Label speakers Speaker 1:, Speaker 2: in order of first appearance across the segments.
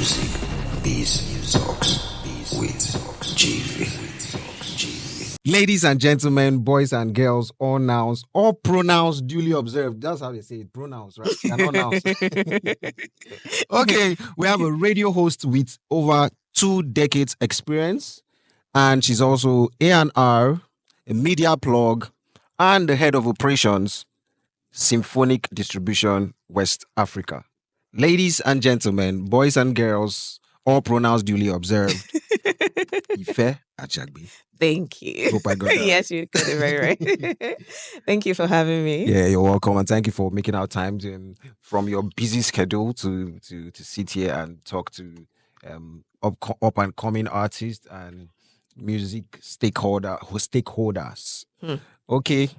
Speaker 1: Music Biz Talks with GVEEH.
Speaker 2: Ladies and gentlemen, boys and girls, all nouns, all pronouns duly observed. That's how they say it, pronouns, right? They're not nouns. Okay, we have a radio host with over 2 decades experience, and she's also A&R, a media plug, and the head of operations, Symphonic Distribution, West Africa. Ladies and gentlemen, boys and girls, all pronouns duly observed. Ife Ajagbe.
Speaker 3: Thank you.
Speaker 2: Hope I got that.
Speaker 3: Yes, you got it very right. Thank you for having me.
Speaker 2: Yeah, you're welcome, and thank you for making our time from your busy schedule to sit here and talk to up and coming artists and music stakeholders. Okay,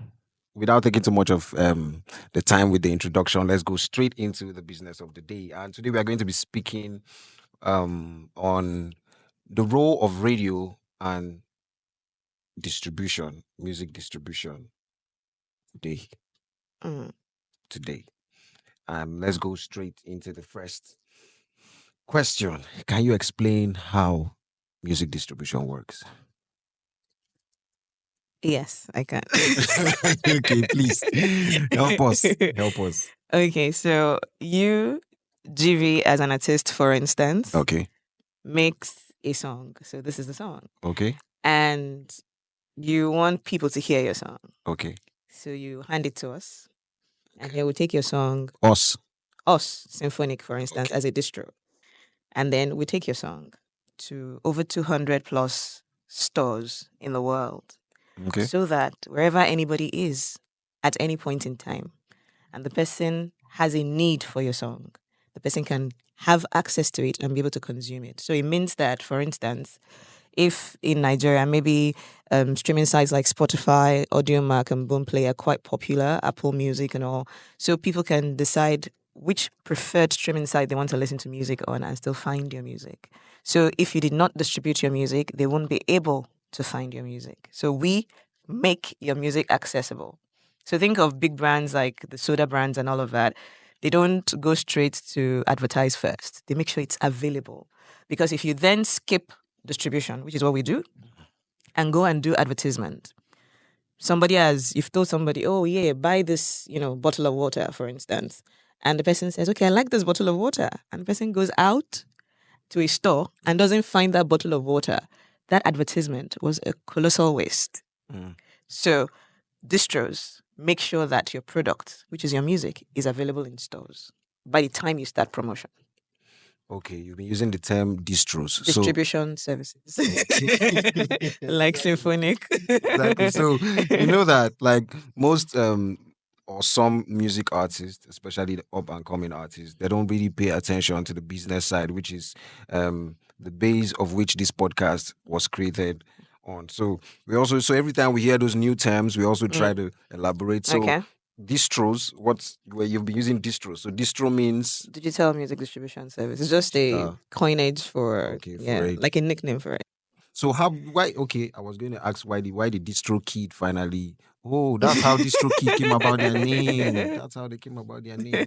Speaker 2: without taking too much of the time with the introduction, let's go straight into the business of the day. And today we are going to be speaking on the role of radio and distribution, music distribution today. Let's go straight into the first question. Can you explain how music distribution works?
Speaker 3: Yes, I can.
Speaker 2: Okay, please help us.
Speaker 3: Okay, so you, GV, as an artist, for instance,
Speaker 2: Okay.
Speaker 3: makes a song. So this is the song.
Speaker 2: Okay.
Speaker 3: And you want people to hear your song.
Speaker 2: Okay.
Speaker 3: So you hand it to us. And then we'll take your song,
Speaker 2: Us.
Speaker 3: Symphonic, for instance, as a distro. And then we take your song to over 200 plus stores in the world.
Speaker 2: Okay.
Speaker 3: So that wherever anybody is at any point in time and the person has a need for your song, the person can have access to it and be able to consume it. So it means that, for instance, if in Nigeria, maybe streaming sites like Spotify, Audiomack, and Boomplay are quite popular, Apple Music and all, so people can decide which preferred streaming site they want to listen to music on and still find your music. So if you did not distribute your music, they won't be able to find your music. So we make your music accessible. So think of big brands like the soda brands and all of that. They don't go straight to advertise first. They make sure it's available. Because if you then skip distribution, which is what we do, and go and do advertisement, you've told somebody, oh yeah, buy this, bottle of water, for instance. And the person says, okay, I like this bottle of water. And the person goes out to a store and doesn't find that bottle of water. That advertisement was a colossal waste. So distros make sure that your product, which is your music, is available in stores by the time you start promotion.
Speaker 2: Okay, you've been using the term distros.
Speaker 3: Distribution services. Like Symphonic.
Speaker 2: Exactly. So you know that like most or some music artists, especially the up and coming artists, they don't really pay attention to the business side, which is the base of which this podcast was created on. So so every time we hear those new terms, we also try to elaborate. So
Speaker 3: Okay.
Speaker 2: distros, where you've been using distros. So distro means
Speaker 3: Digital music distribution service. It's just a coinage for
Speaker 2: it.
Speaker 3: like a nickname for it.
Speaker 2: so why okay, I was going to ask why the distro kid finally. Oh, that's how DistroKid came about their name. That's how they came about their name.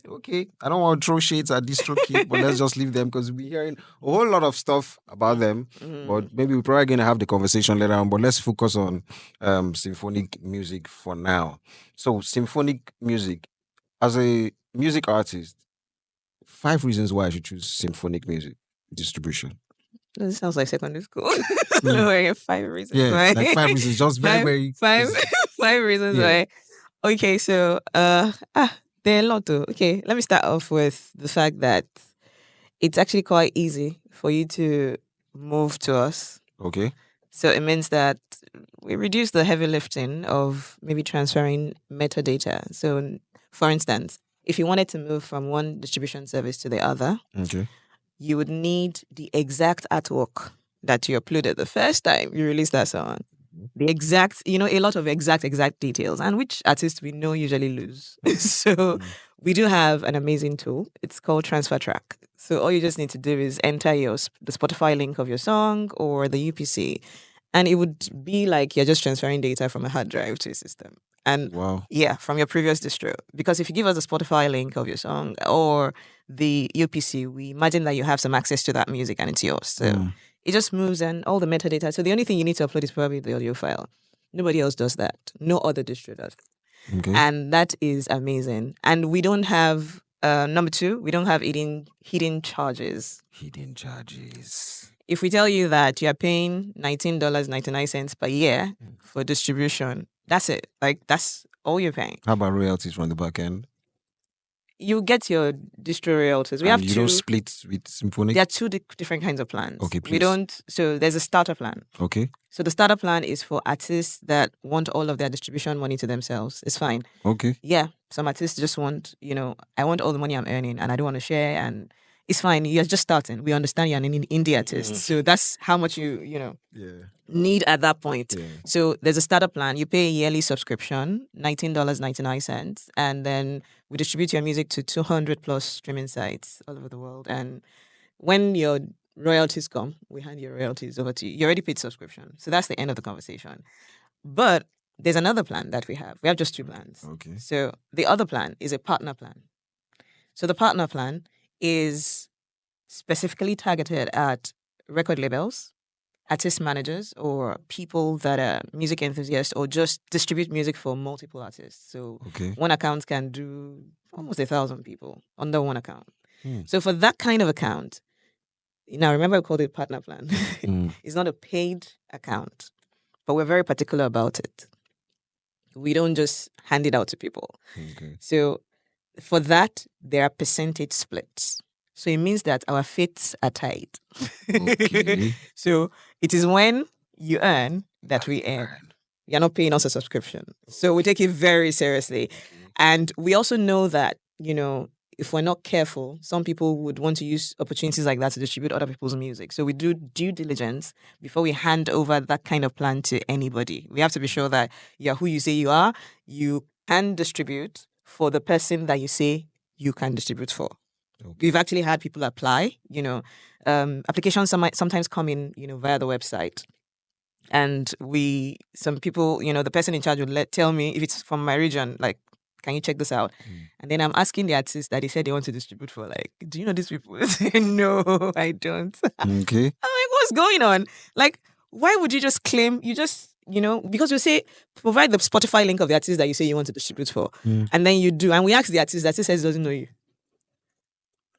Speaker 2: Okay, I don't want to throw shades at DistroKid, but let's just leave them because we're hearing a whole lot of stuff about them. But maybe we're probably going to have the conversation later on. But let's focus on symphonic music for now. So, symphonic music, as a music artist, 5 reasons why I should choose symphonic music distribution.
Speaker 3: This sounds like secondary school. Like 5 reasons
Speaker 2: Yeah,
Speaker 3: why.
Speaker 2: like 5 reasons, just very,
Speaker 3: Five reasons
Speaker 2: Yeah.
Speaker 3: why. Okay, so there are a lot though. Okay, let me start off with the fact that it's actually quite easy for you to move to us.
Speaker 2: Okay.
Speaker 3: So it means that we reduce the heavy lifting of maybe transferring metadata. So for instance, if you wanted to move from one distribution service to the other,
Speaker 2: Okay.
Speaker 3: you would need the exact artwork that you uploaded the first time you released that song. The exact, a lot of exact details, and which artists we know usually lose. So we do have an amazing tool. It's called Transfer Track. So all you just need to do is enter the Spotify link of your song or the UPC, And it would be like you're just transferring data from a hard drive to a system. And
Speaker 2: Wow.
Speaker 3: yeah, from your previous distro. Because if you give us a Spotify link of your song or the UPC, we imagine that you have some access to that music and it's yours. So it just moves and all the metadata. So the only thing you need to upload is probably the audio file. Nobody else does that. No other distro does.
Speaker 2: Okay.
Speaker 3: And that is amazing. And we don't have, number two, we don't have hidden charges.
Speaker 2: Hidden charges.
Speaker 3: If we tell you that you're paying $19.99 per year for distribution, that's it. Like, that's all you're paying.
Speaker 2: How about royalties from the back end?
Speaker 3: You get your distro royalties. We
Speaker 2: And
Speaker 3: have
Speaker 2: you
Speaker 3: two.
Speaker 2: don't split with Symphonic?
Speaker 3: There are two different kinds of plans.
Speaker 2: Okay,
Speaker 3: We
Speaker 2: please.
Speaker 3: don't. So there's a starter plan.
Speaker 2: Okay.
Speaker 3: So the starter plan is for artists that want all of their distribution money to themselves. It's fine.
Speaker 2: Okay.
Speaker 3: Yeah, some artists just want, I want all the money I'm earning and I don't want to share, and it's fine. You're just starting. We understand you're an indie artist. So that's how much you need at that point.
Speaker 2: Yeah.
Speaker 3: So there's a starter plan. You pay a yearly subscription, $19.99, and then we distribute your music to 200 plus streaming sites all over the world. And when your royalties come, we hand your royalties over to you. You already paid subscription. So that's the end of the conversation. But there's another plan that we have. We have just two plans.
Speaker 2: Okay.
Speaker 3: So the other plan is a partner plan. So the partner plan is specifically targeted at record labels, artist managers, or people that are music enthusiasts or just distribute music for multiple artists. So
Speaker 2: Okay.
Speaker 3: one account can do almost 1,000 people under one account.
Speaker 2: Hmm.
Speaker 3: So for that kind of account, now remember I called it partner plan.
Speaker 2: Mm.
Speaker 3: It's not a paid account, but we're very particular about it. We don't just hand it out to people.
Speaker 2: Okay.
Speaker 3: So for that, there are percentage splits. So it means that our fates are tied.
Speaker 2: Okay.
Speaker 3: So it is when you earn that we earn. You're not paying us a subscription. So we take it very seriously. And we also know that, if we're not careful, some people would want to use opportunities like that to distribute other people's music. So we do due diligence before we hand over that kind of plan to anybody. We have to be sure that you're who you say you are. You can distribute for the person that you say you can distribute for.
Speaker 2: Okay.
Speaker 3: We've actually had people apply. Applications sometimes come in, via the website. And some people, the person in charge would tell me if it's from my region, like, can you check this out? And then I'm asking the artists that they said they want to distribute for, like, do you know these people? They say, no, I don't.
Speaker 2: Okay.
Speaker 3: I'm like, what's going on? Like, why would you just claim, because we say, provide the Spotify link of the artist that you say you want to distribute for. And then you do. And we ask the artist says doesn't know you.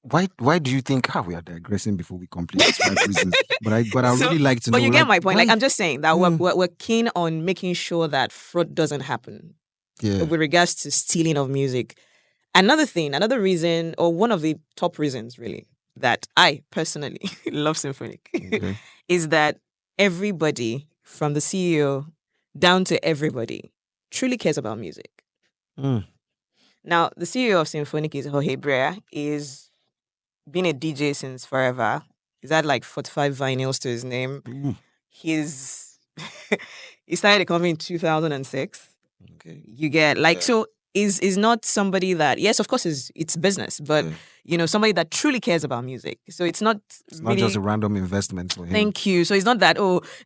Speaker 2: Why do you think we are digressing before we complete this 5 reasons? But I really like to know.
Speaker 3: But you get my point.
Speaker 2: why?
Speaker 3: Like, I'm just saying that we're keen on making sure that fraud doesn't happen.
Speaker 2: Yeah.
Speaker 3: With regards to stealing of music. Another reason, or one of the top reasons really, that I personally love Symphonic is that everybody, from the CEO down to everybody, truly cares about music. Now, the CEO of Symphonic is Jorge Brea, is been a DJ since forever. He's had like 45 vinyls to his name. He started the company in 2006.
Speaker 2: Okay.
Speaker 3: You get so is not somebody that, yes, of course it's business, but somebody that truly cares about music. So it's not
Speaker 2: not just a random investment for him.
Speaker 3: Thank you. So it's not that,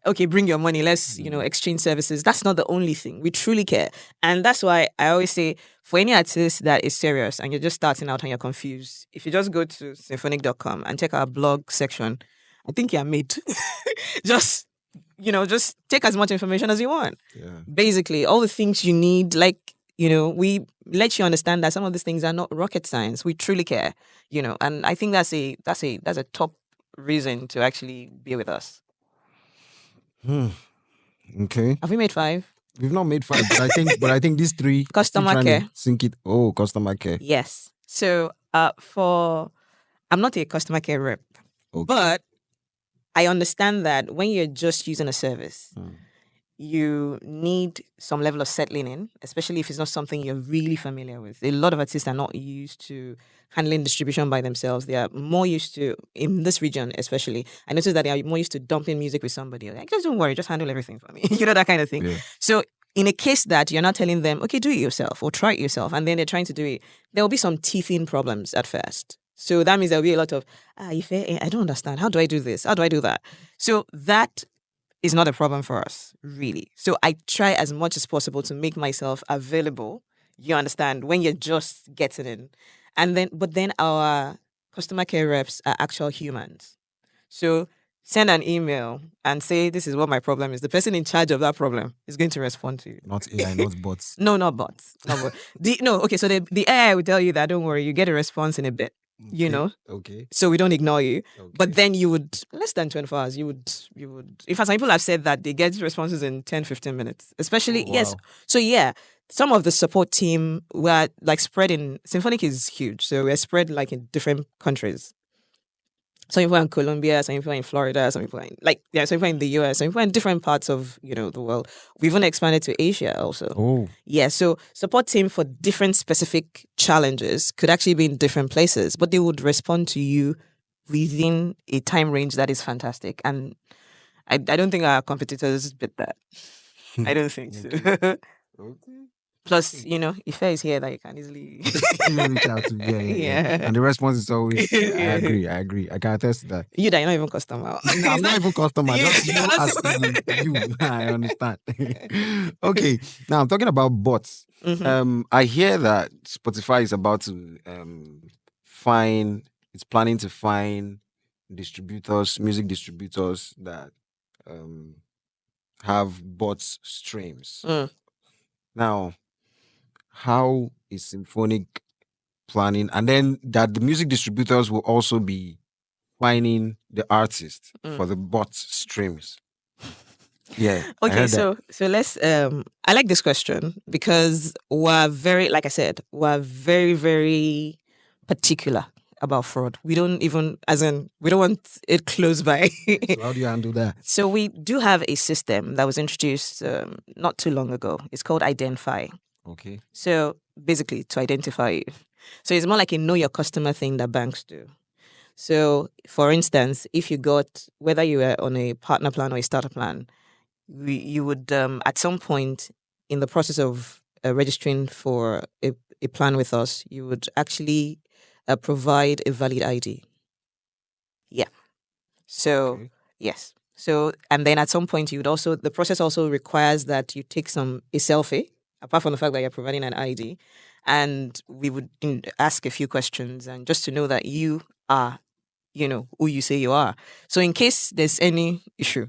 Speaker 3: okay, bring your money, let's exchange services. That's not the only thing. We truly care. And that's why I always say, for any artist that is serious and you're just starting out and you're confused, if you just go to symphonic.com and check our blog section, I think you're made. Just take as much information as you want. Yeah. Basically, all the things you need, we let you understand that some of these things are not rocket science. We truly care, and I think that's a top reason to actually be with us.
Speaker 2: Okay.
Speaker 3: Have we made 5?
Speaker 2: We've not made 5, but I think these 3
Speaker 3: customer care.
Speaker 2: Sync it. Oh, customer care.
Speaker 3: Yes. So I'm not a customer care rep, but I understand that when you're just using a service, you need some level of settling in, especially if it's not something you're really familiar with. A lot of artists are not used to handling distribution by themselves. They are more used to, in this region especially, I noticed that they are more used to dumping music with somebody. Like, just don't worry, just handle everything for me. That kind of thing. Yeah. So in a case that you're not telling them, okay, do it yourself or try it yourself, and then they're trying to do it, there will be some teething problems at first. So that means there'll be a lot of, I don't understand. How do I do this? How do I do that? So that is not a problem for us, really. So I try as much as possible to make myself available. You understand, when you're just getting in. But then our customer care reps are actual humans. So send an email and say, this is what my problem is. The person in charge of that problem is going to respond to you.
Speaker 2: Not AI, not bots.
Speaker 3: No, not bots. Not bots. Okay, so the AI will tell you that, don't worry, you get a response in a bit, you know?
Speaker 2: Okay.
Speaker 3: So we don't ignore you.
Speaker 2: Okay.
Speaker 3: But then you would, less than 24 hours, you would, in fact, some people have said that they get responses in 10, 15 minutes, especially,
Speaker 2: Oh,
Speaker 3: yes.
Speaker 2: wow.
Speaker 3: So yeah, some of the support team were like spread in, Symphonic is huge. So we're spread like in different countries. Some people are in Colombia, some people are in Florida, some people are some people are in the US, some people are in different parts of, the world. We've even expanded to Asia also.
Speaker 2: Oh.
Speaker 3: Yeah, so support team for different specific challenges could actually be in different places, but they would respond to you within a time range that is fantastic. And I don't think our competitors bit that. I don't think so.
Speaker 2: Okay.
Speaker 3: Plus, Ife is here that you can easily
Speaker 2: Reach out to me. Yeah. And the response is always, I agree. I can attest to that.
Speaker 3: You that you're not even customer.
Speaker 2: No, I'm not even customer. Just you as you. I understand. Okay. Now I'm talking about bots.
Speaker 3: Mhm.
Speaker 2: I hear that Spotify is about to it's planning to find music distributors that have bots streams.
Speaker 3: Mm.
Speaker 2: Now, how is Symphonic planning? And then that the music distributors will also be finding the artist for the bot streams. Yeah. I
Speaker 3: Okay,
Speaker 2: heard that.
Speaker 3: so let's I like this question because we're very, like I said, we're very, very particular about fraud. We don't want it close by.
Speaker 2: So how do you handle that?
Speaker 3: So we do have a system that was introduced not too long ago. It's called Identify.
Speaker 2: Okay.
Speaker 3: So basically to identify you. So it's more like a know your customer thing that banks do. So for instance, if you got, whether you were on a partner plan or a starter plan, you would at some point in the process of registering for a plan with us, you would actually provide a valid ID. Yeah. So
Speaker 2: Okay.
Speaker 3: yes. So and then at some point the process also requires that you take a selfie, apart from the fact that you're providing an ID, and we would ask a few questions and just to know that you are, who you say you are. So in case there's any issue,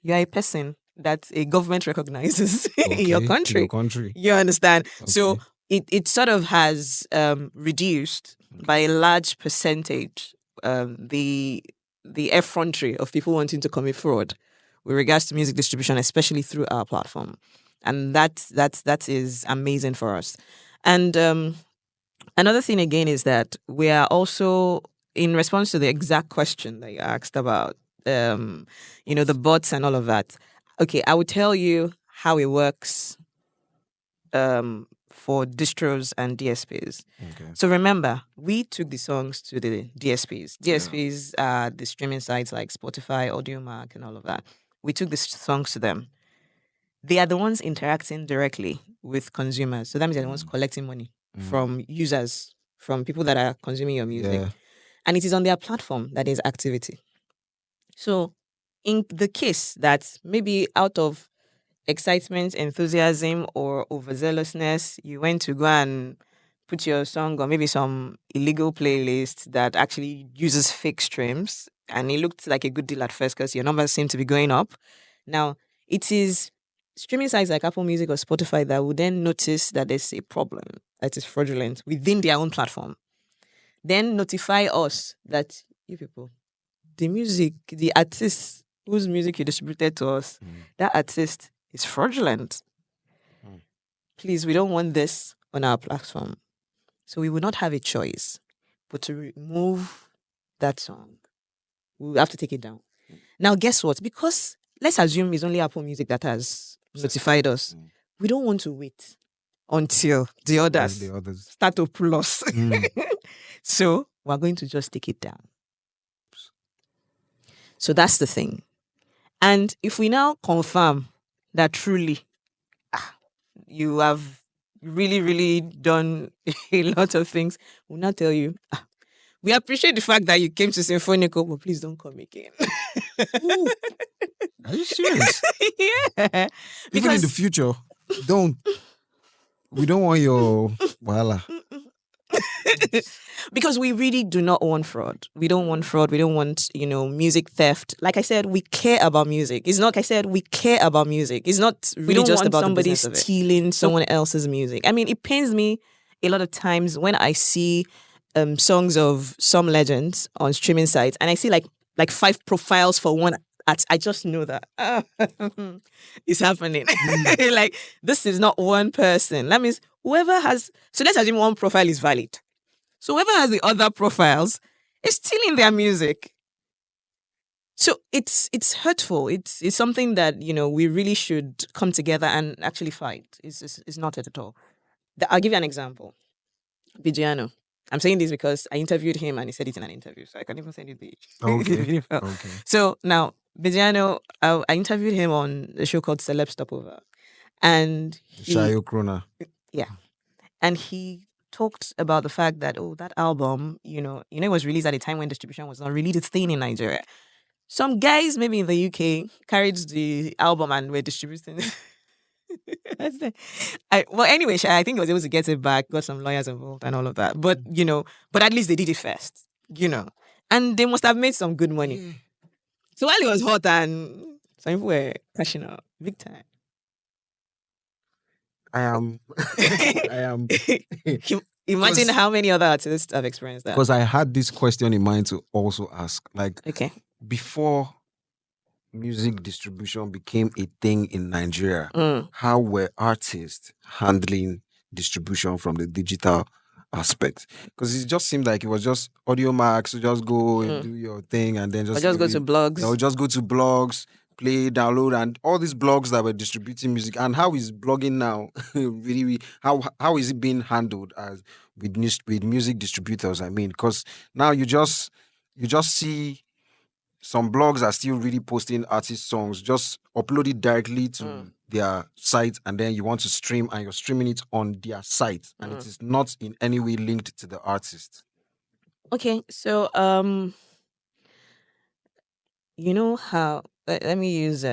Speaker 3: you are a person that a government recognizes in your country.
Speaker 2: Your country.
Speaker 3: You understand?
Speaker 2: Okay.
Speaker 3: So it sort of has reduced by a large percentage the effrontery of people wanting to commit fraud with regards to music distribution, especially through our platform. And that is amazing for us. And another thing again is that we are also, in response to the exact question that you asked about, the bots and all of that. Okay, I will tell you how it works for distros and DSPs.
Speaker 2: Okay.
Speaker 3: So remember, we took the songs to the DSPs. DSPs are the streaming sites like Spotify, AudioMac, and all of that. We took the songs to them. They are the ones interacting directly with consumers. So that means they're the ones collecting money from users, from people that are consuming your music.
Speaker 2: Yeah.
Speaker 3: And it is on their platform that is activity. So in the case that maybe out of excitement, enthusiasm, or overzealousness, you went to go and put your song on maybe some illegal playlist that actually uses fake streams, and it looked like a good deal at first because your numbers seem to be going up. Now, it is streaming sites like Apple Music or Spotify that will then notice that there's a problem that is fraudulent within their own platform. Then notify us that, you people, the artist whose music you distributed to us, that artist is fraudulent. Please, we don't want this on our platform. So we will not have a choice but to remove that song. We will have to take it down. Now, guess what? Because let's assume it's only Apple Music that has notified us. We don't want to wait until the others start to pull us. So we're going to just take it down. So that's the thing. And if we now confirm that truly you have really, really done a lot of things, we'll now tell you, we appreciate the fact that you came to Symphonic, but please don't come again.
Speaker 2: Ooh, are you serious?
Speaker 3: Yeah.
Speaker 2: Even in the
Speaker 3: Because
Speaker 2: future, we don't want your voila.
Speaker 3: because we really do not want fraud. We don't want fraud. We don't want, music theft. Like I said, we care about music. It's not like I said, we care about music. It's not really
Speaker 4: don't
Speaker 3: just
Speaker 4: want
Speaker 3: about
Speaker 4: somebody
Speaker 3: somebody stealing someone else's music. I mean, it pains me a lot of times when I see songs of some legends on streaming sites and I see like 5 profiles for one. I just know that it's happening. Like, this is not one person. That means whoever has, so let's assume one profile is valid. So whoever has the other profiles is stealing their music. So it's hurtful. It's something that, we really should come together and actually fight. It's not it at all. I'll give you an example. Bigiano. I'm saying this because I interviewed him and he said it in an interview. So I can even send you the
Speaker 2: Okay.
Speaker 3: video file.
Speaker 2: Okay.
Speaker 3: So now, Bigiano, I interviewed him on a show called Celeb Stopover. And
Speaker 2: Shayo Krona.
Speaker 3: yeah. And he talked about the fact that, that album, it was released at a time when distribution was not really the thing in Nigeria. Some guys, maybe in the UK, carried the album and were distributing. Anyway, I think he was able to get it back, got some lawyers involved and all of that. But, but at least they did it first, And they must have made some good money.
Speaker 2: Yeah.
Speaker 3: So while it was hot and some people were cashing out big time.
Speaker 2: I am.
Speaker 3: Imagine how many other artists have experienced that.
Speaker 2: Because I had this question in mind to also ask. Like,
Speaker 3: Okay.
Speaker 2: before music distribution became a thing in Nigeria,
Speaker 3: Mm.
Speaker 2: how were artists handling distribution from the digital aspect? Because it just seemed like it was just Audio Max, so just go and do your thing and then
Speaker 3: Or just go to blogs.
Speaker 2: Or just go to blogs, play, download, and all these blogs that were distributing music. And how is blogging now? Really, how is it being handled as with music distributors? I mean, because now you just see some blogs are still really posting artist songs, just upload it directly to their site, and then you want to stream, and you're streaming it on their site, and it is not in any way linked to the artist.
Speaker 3: Okay, so you know how? Let me use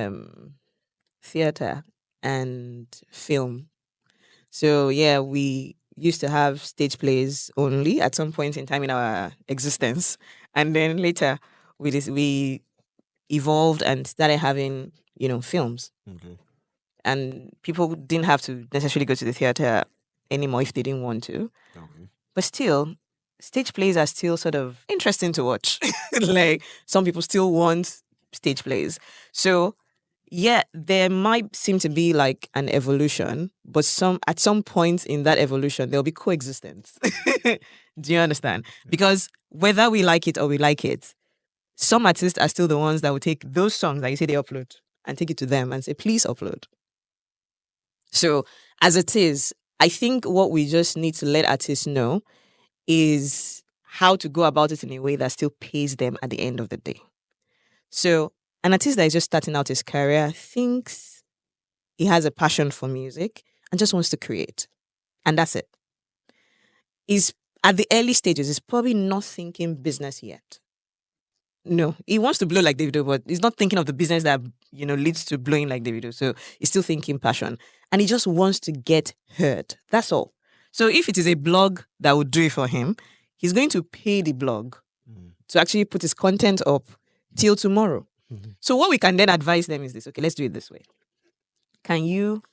Speaker 3: theater and film. So yeah, we used to have stage plays only at some point in time in our existence, and then later we evolved and started having films,
Speaker 2: Okay.
Speaker 3: and people didn't have to necessarily go to the theater anymore if they didn't want to.
Speaker 2: Okay.
Speaker 3: But still, stage plays are still sort of interesting to watch. Like, some people still want stage plays. So yeah, there might seem to be like an evolution, but at some point in that evolution, there'll be coexistence. Do you understand? Because whether we like it or we like it, some artists are still the ones that will take those songs that you say they upload and take it to them and say, please upload. So as it is, I think what we just need to let artists know is how to go about it in a way that still pays them at the end of the day. So an artist that is just starting out his career thinks he has a passion for music and just wants to create. And that's it. He's at the early stages, he's probably not thinking business yet. No, he wants to blow like Davido, but he's not thinking of the business that, leads to blowing like Davido. So he's still thinking passion. And he just wants to get heard. That's all. So if it is a blog that would do it for him, he's going to pay the blog to actually put his content up till tomorrow. Mm-hmm. So what we can then advise them is this. Okay, let's do it this way. Can you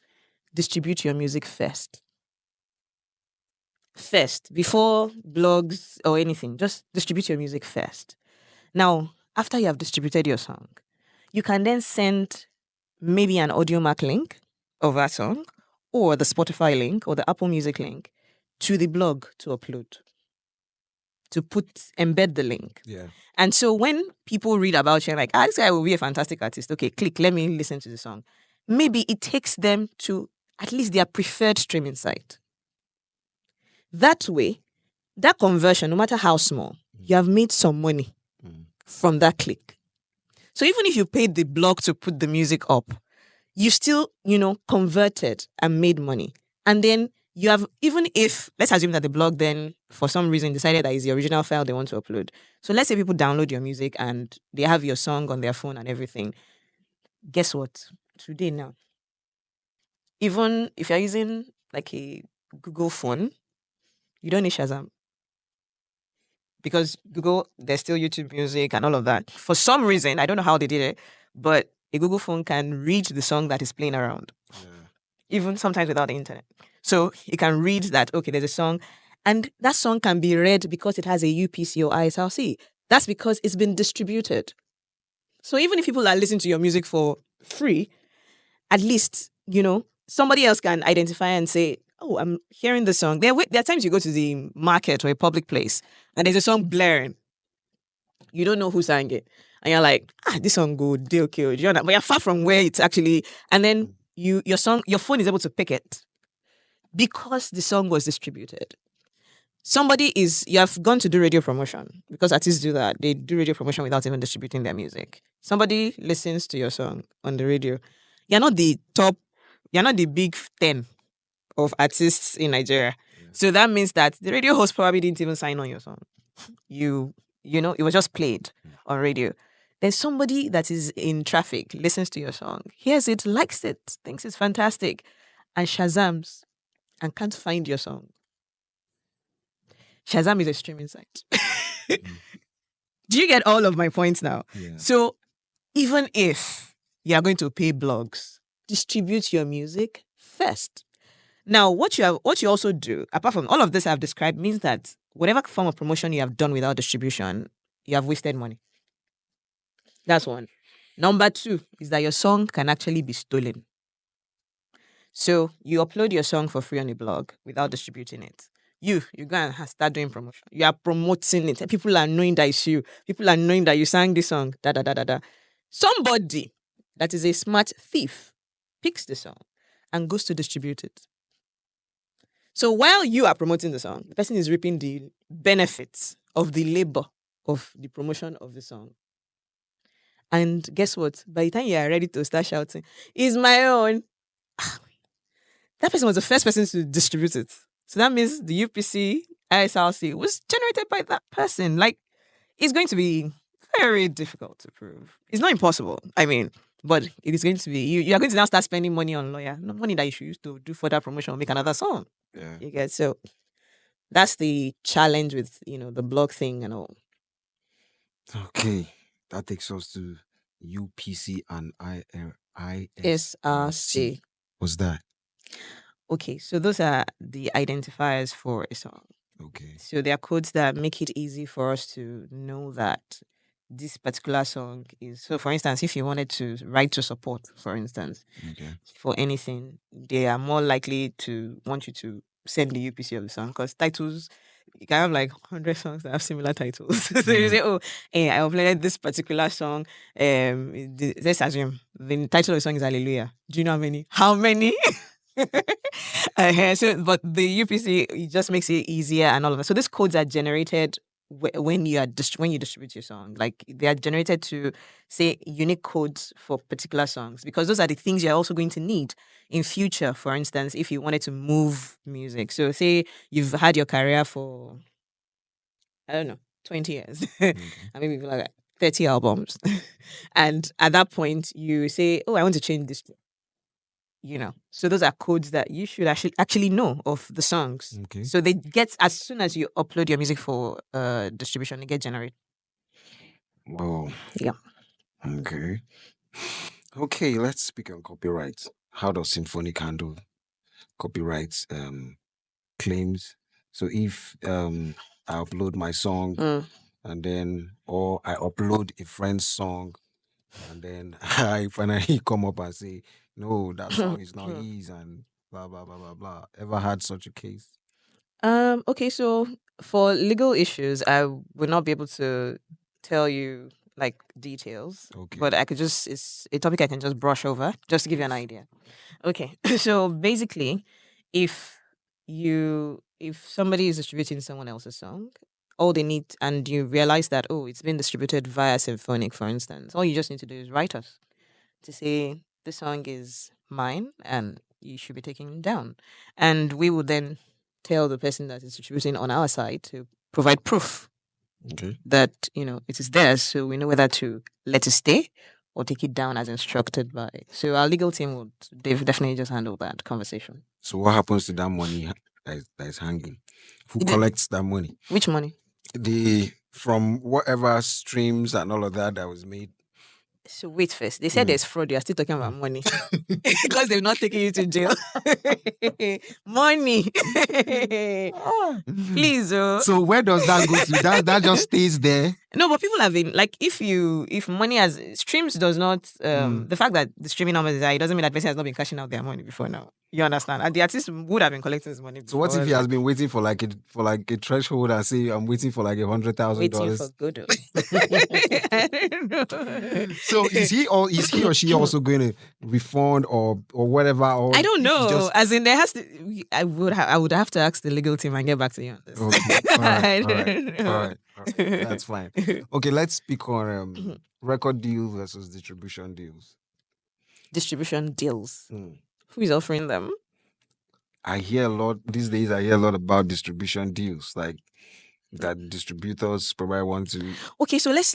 Speaker 3: distribute your music first? First, before blogs or anything, just distribute your music first. Now, after you have distributed your song, you can then send maybe an Audio Mac link of that song, or the Spotify link, or the Apple Music link to the blog to upload, to embed the link.
Speaker 2: Yeah.
Speaker 3: And so when people read about you and like, this guy will be a fantastic artist. Okay, click, let me listen to the song. Maybe it takes them to at least their preferred streaming site. That way, that conversion, no matter how small, you have made some money from that click. So even if you paid the blog to put the music up, you still, converted and made money. And then you have, even if, let's assume that the blog then, for some reason, decided that is the original file they want to upload. So let's say people download your music and they have your song on their phone and everything. Guess what? Today now, even if you're using like a Google phone, you don't need Shazam. Because Google, there's still YouTube Music and all of that. For some reason, I don't know how they did it, but a Google phone can read the song that is playing around, even sometimes without the internet. So it can read that, okay, there's a song, and that song can be read because it has a UPC or ISRC. That's because it's been distributed. So even if people are listening to your music for free, at least, somebody else can identify and say, oh, I'm hearing the song. There are times you go to the market or a public place and there's a song blaring. You don't know who sang it. And you're like, this song good, they okay. But you're far from where it's actually, and then your phone is able to pick it because the song was distributed. You have gone to do radio promotion, because artists do that. They do radio promotion without even distributing their music. Somebody listens to your song on the radio. You're not the big 10 of artists in Nigeria. Yeah. So that means that the radio host probably didn't even sign on your song. It was just played on radio. There's somebody that is in traffic, listens to your song, hears it, likes it, thinks it's fantastic, and Shazams and can't find your song. Shazam is a streaming site. Do you get all of my points now? Yeah. So even if you are going to pay blogs, distribute your music first. Now, what you also do, apart from all of this I've described, means that whatever form of promotion you have done without distribution, you have wasted money. That's one. Number two is that your song can actually be stolen. So you upload your song for free on a blog without distributing it. You go and start doing promotion. You are promoting it. People are knowing that it's you. People are knowing that you sang this song. Somebody that is a smart thief picks the song and goes to distribute it. So while you are promoting the song, the person is reaping the benefits of the labor of the promotion of the song. And guess what? By the time you are ready to start shouting, "It's my own," that person was the first person to distribute it. So that means the UPC, ISRC was generated by that person. Like, it's going to be very difficult to prove. It's not impossible. But it is going to be, you are going to now start spending money on lawyer. Not money that you should use to do further promotion or make another song. Yeah. You get, so that's the challenge with, the blog thing and all.
Speaker 2: Okay. That takes us to UPC and
Speaker 3: ISRC.
Speaker 2: What's that?
Speaker 3: Okay, so those are the identifiers for a song.
Speaker 2: Okay.
Speaker 3: So they are codes that make it easy for us to know that this particular song is. So, for instance, if you wanted to write to support, for instance, for anything, they are more likely to want you to send the UPC of the song, because titles, you can have like 100 songs that have similar titles. So you say, I uploaded this particular song. Let's assume the title of the song is Hallelujah. Do you know how many? How many? But the UPC, it just makes it easier and all of that. So these codes are generated when you distribute your song. Like, they are generated to say unique codes for particular songs, because those are the things you're also going to need in future. For instance, if you wanted to move music, so say you've had your career for, I don't know, 20 years, and maybe like 30 albums, and at that point you say, I want to change this. So those are codes that you should actually know of the songs. Okay. So they get, as soon as you upload your music for distribution, they get generated.
Speaker 2: Oh.
Speaker 3: Yeah.
Speaker 2: Okay, let's speak on copyright. How does Symphonic handle copyright claims? So if I upload my song and then, or I upload a friend's song and then I finally come up and say, no, that song is not his and blah, blah, blah, blah, blah. Ever had such a case?
Speaker 3: Okay, so for legal issues, I would not be able to tell you like details. Okay. But it's a topic I can just brush over, just to give you an idea. Okay. So basically, if somebody is distributing someone else's song, all they need, and you realize that, it's been distributed via Symphonic, for instance, all you just need to do is write us to say, this song is mine and you should be taking down. And we would then tell the person that is distributing on our side to provide proof
Speaker 2: Okay.
Speaker 3: that, it is theirs, so we know whether to let it stay or take it down as instructed by. So our legal team would definitely just handle that conversation.
Speaker 2: So what happens to that money that is hanging? Who collects that money?
Speaker 3: Which money?
Speaker 2: From whatever streams and all of that was made.
Speaker 3: So wait first. They said there's fraud. You are still talking about money because they've not taken you to jail. Money, please.
Speaker 2: So where does that go to? That just stays there.
Speaker 3: No, but people have been like, if money has streams does not the fact that the streaming numbers is high, it doesn't mean that person has not been cashing out their money before now. You understand? And the artist would have been collecting his money before.
Speaker 2: So what if he has been waiting for like a threshold and say I'm waiting for like $100,000?
Speaker 3: Waiting for good.
Speaker 2: So is he or she also going to refund or whatever? Or
Speaker 3: I don't know. As in, there has to. I would have to ask the legal team and get back to you on this.
Speaker 2: Okay. All right. That's fine. Okay, let's speak on record deals versus distribution deals.
Speaker 3: Distribution deals. Who is offering them?
Speaker 2: I hear a lot these days. I hear a lot about distribution deals, like that distributors probably want to.
Speaker 3: Okay, so let's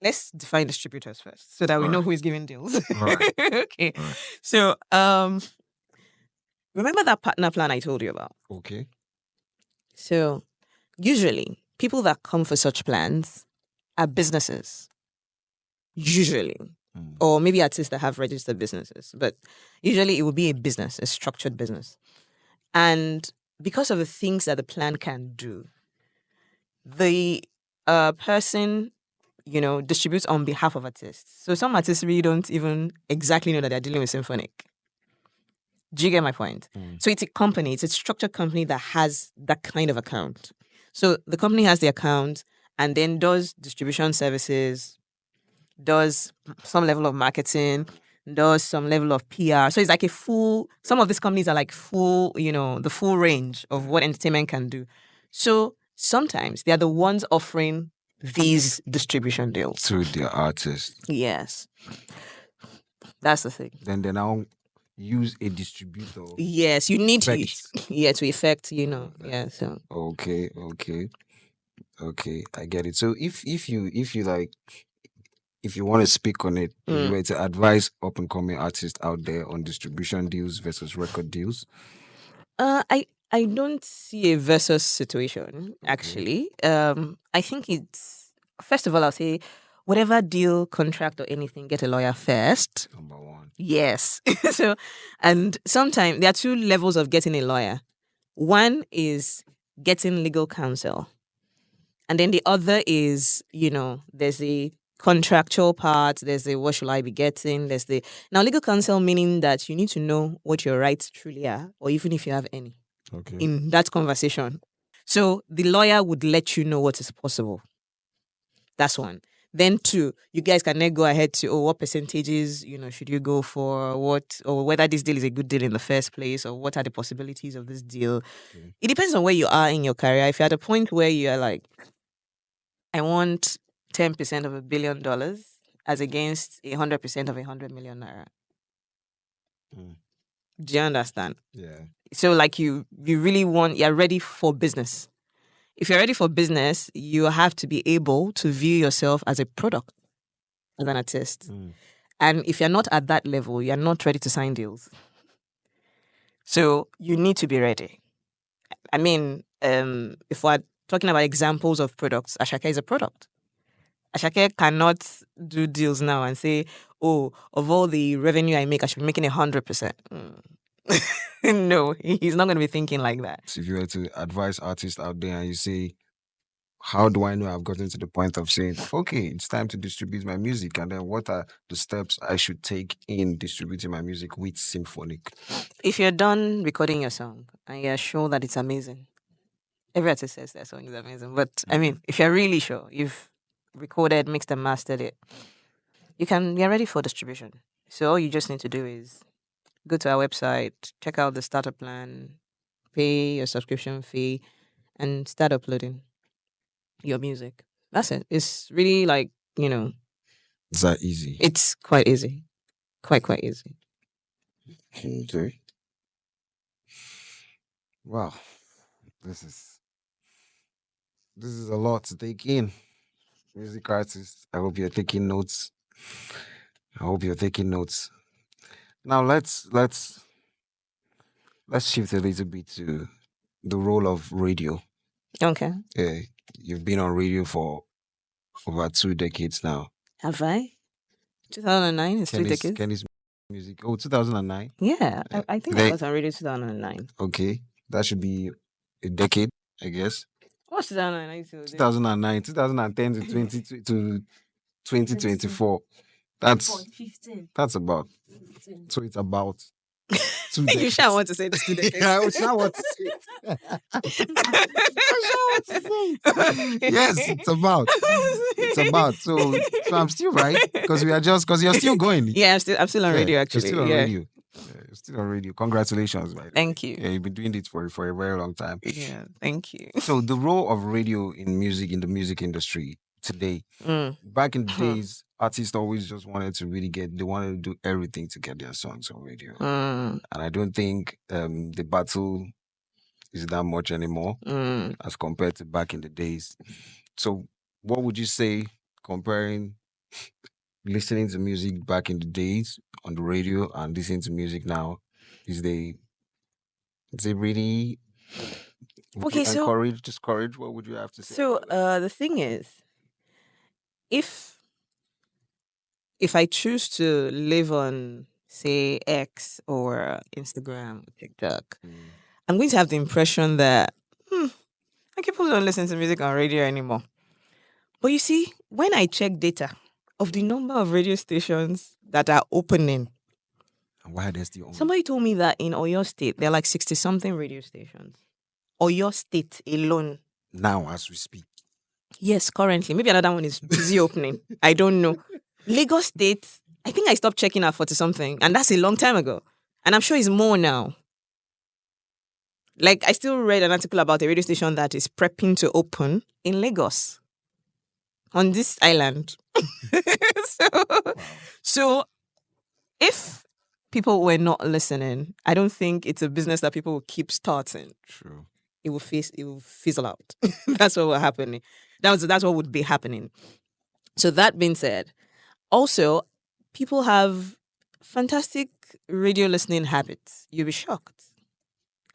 Speaker 3: let's define distributors first, so that we know who is giving deals.
Speaker 2: Right.
Speaker 3: Okay, so remember that partner plan I told you about?
Speaker 2: Okay.
Speaker 3: So usually, people that come for such plans are businesses. Usually. Or maybe artists that have registered businesses. But usually it will be a business, a structured business. And because of the things that the plan can do, the person, distributes on behalf of artists. So some artists really don't even exactly know that they're dealing with Symphonic. Do you get my point? So it's a company, it's a structured company that has that kind of account. So the company has the account and then does distribution services, does some level of marketing, does some level of PR. So it's like some of these companies are like full, the full range of what entertainment can do. So sometimes they are the ones offering these distribution deals.
Speaker 2: To the artist.
Speaker 3: Yes. That's the thing.
Speaker 2: Then they now use a distributor.
Speaker 3: Yes, you need to effect, Yeah. So
Speaker 2: Okay. I get it. So if you like, if you want to speak on it, if you were to advise up and coming artists out there on distribution deals versus record deals.
Speaker 3: I don't see a versus situation, actually. I think it's, first of all, I'll say, whatever deal, contract, or anything, get a lawyer first.
Speaker 2: Number one.
Speaker 3: Yes. So, and sometimes there are two levels of getting a lawyer. One is getting legal counsel. And then the other is, there's the contractual part, there's the what should I be getting, now legal counsel, meaning that you need to know what your rights truly are, or even if you have any.
Speaker 2: Okay.
Speaker 3: In that conversation. So the lawyer would let you know what is possible. That's one. Then two, you guys can then go ahead to, what percentages, should you go for, or whether this deal is a good deal in the first place, or what are the possibilities of this deal. Okay. It depends on where you are in your career. If you're at a point where you're like, I want 10% of $1 billion as against 100% of 100 million naira. Do you understand?
Speaker 2: Yeah.
Speaker 3: So like you really you're ready for business. If you're ready for business, you have to be able to view yourself as a product, as an artist. And if you're not at that level, you're not ready to sign deals. So you need to be ready. I mean, if we're talking about examples of products, Ajagbe is a product. Ajagbe cannot do deals now and say, of all the revenue I make, I should be making 100%. No, he's not going to be thinking like that.
Speaker 2: So if you were to advise artists out there and you say, how do I know I've gotten to the point of saying, okay, it's time to distribute my music, and then what are the steps I should take in distributing my music with Symphonic?
Speaker 3: If you're done recording your song and you're sure that it's amazing, every artist says their song is amazing, but I mean, if you're really sure, you've recorded, mixed and mastered it, you're ready for distribution. So all you just need to do is go to our website, check out the starter plan, pay your subscription fee, and start uploading your music. That's it. It's really like,
Speaker 2: Is that easy?
Speaker 3: It's quite easy. Quite easy.
Speaker 2: Okay. Wow. This is a lot to take in. Music artists. I hope you're taking notes. I hope you're taking notes. Now let's shift a little bit to the role of radio.
Speaker 3: Okay.
Speaker 2: Yeah, you've been on radio for over 2 decades now.
Speaker 3: Have I? 2009 is 3 decades.
Speaker 2: Kenny's music. Oh, 2009.
Speaker 3: Yeah, I think I
Speaker 2: They-
Speaker 3: was on radio 2009.
Speaker 2: Okay, that should be a decade, I guess.
Speaker 3: What's 2009? I used to
Speaker 2: 2009, 2010 to 2024. That's
Speaker 4: 15.
Speaker 2: about. So it's about 2
Speaker 3: You
Speaker 2: decades.
Speaker 3: sure want to say this 2 decades?
Speaker 2: I would not want to say it. Yes, it's about. It's about. So I'm still right because you're still going.
Speaker 3: Yeah, I'm still on radio
Speaker 2: You're
Speaker 3: actually.
Speaker 2: still on
Speaker 3: yeah.
Speaker 2: radio. Yeah, you're still on radio. Congratulations, by the way.
Speaker 3: Thank you.
Speaker 2: Yeah, you've been doing it for a very long time.
Speaker 3: Yeah, thank you.
Speaker 2: So the role of radio in the music industry today. Back in the days, artists always just wanted to they wanted to do everything to get their songs on radio. And I don't think the battle is that much anymore as compared to back in the days. So what would you say comparing listening to music back in the days on the radio and listening to music now? Is it really
Speaker 3: Okay, so
Speaker 2: discourage? What would you have to say?
Speaker 3: So
Speaker 2: about that?
Speaker 3: the thing is, if I choose to live on, say, X or Instagram, TikTok, I'm going to have the impression that people don't listen to music on radio anymore. But you see, when I check data of the number of radio stations that are opening,
Speaker 2: And why are they still on?
Speaker 3: somebody told me that in Oyo State, there are like 60-something radio stations. Oyo State alone.
Speaker 2: Now as we speak.
Speaker 3: Yes, currently. Maybe another one is busy opening. I don't know. Lagos State, I think I stopped checking at 40-something, and that's a long time ago. And I'm sure it's more now. Like, I still read an article about a radio station that is prepping to open in Lagos, on this island. So, if people were not listening, I don't think it's a business that people will keep starting.
Speaker 2: True.
Speaker 3: It will fizzle out. That's what will happen. That's what would be happening. So that being said, also people have fantastic radio listening habits. You'll be shocked.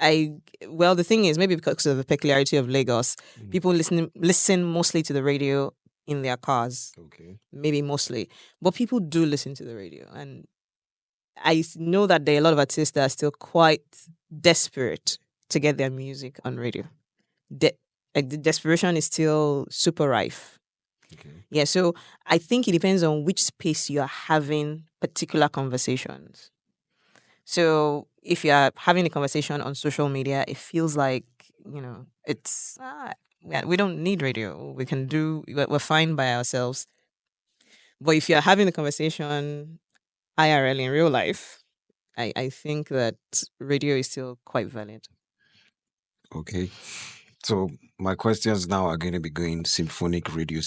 Speaker 3: The thing is, maybe because of the peculiarity of Lagos, people listen mostly to the radio in their cars.
Speaker 2: Okay.
Speaker 3: Maybe mostly, but people do listen to the radio, and I know that there are a lot of artists that are still quite desperate to get their music on radio. The desperation is still super rife.
Speaker 2: Okay.
Speaker 3: Yeah, so I think it depends on which space you are having particular conversations. So if you are having a conversation on social media, it feels like, it's, we don't need radio. We're fine by ourselves. But if you're having a conversation IRL in real life, I think that radio is still quite valid.
Speaker 2: Okay. So my questions now are going to be going symphonic radio.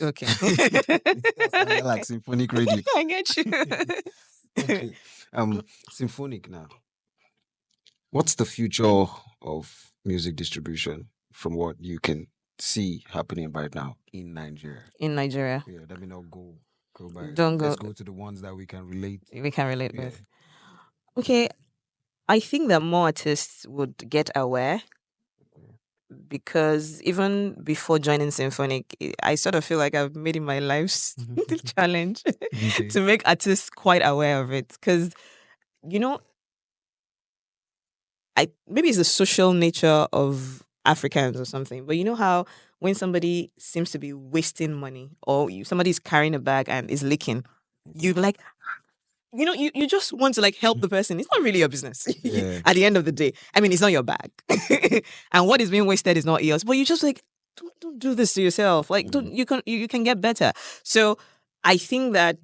Speaker 3: Okay.
Speaker 2: I like symphonic radio.
Speaker 3: I get you.
Speaker 2: Okay. Symphonic now. What's the future of music distribution from what you can see happening right now in Nigeria?
Speaker 3: In Nigeria.
Speaker 2: Yeah, let me not go by.
Speaker 3: Don't
Speaker 2: Let's
Speaker 3: go.
Speaker 2: go to the ones that we can relate.
Speaker 3: We can relate
Speaker 2: Yeah.
Speaker 3: with. Okay. I think that more artists would get aware, because even before joining Symphonic, I sort of feel like I've made it my life's challenge
Speaker 2: Okay.
Speaker 3: to make artists quite aware of it. Because, maybe it's the social nature of Africans or something, but you know how when somebody seems to be wasting money, or somebody's carrying a bag and is leaking, you're like, you just want to help the person. It's not really your business.
Speaker 2: Yeah.
Speaker 3: At the end of the day, I mean, it's not your bag, and what is being wasted is not yours. But you just don't do this to yourself. You can get better. So I think that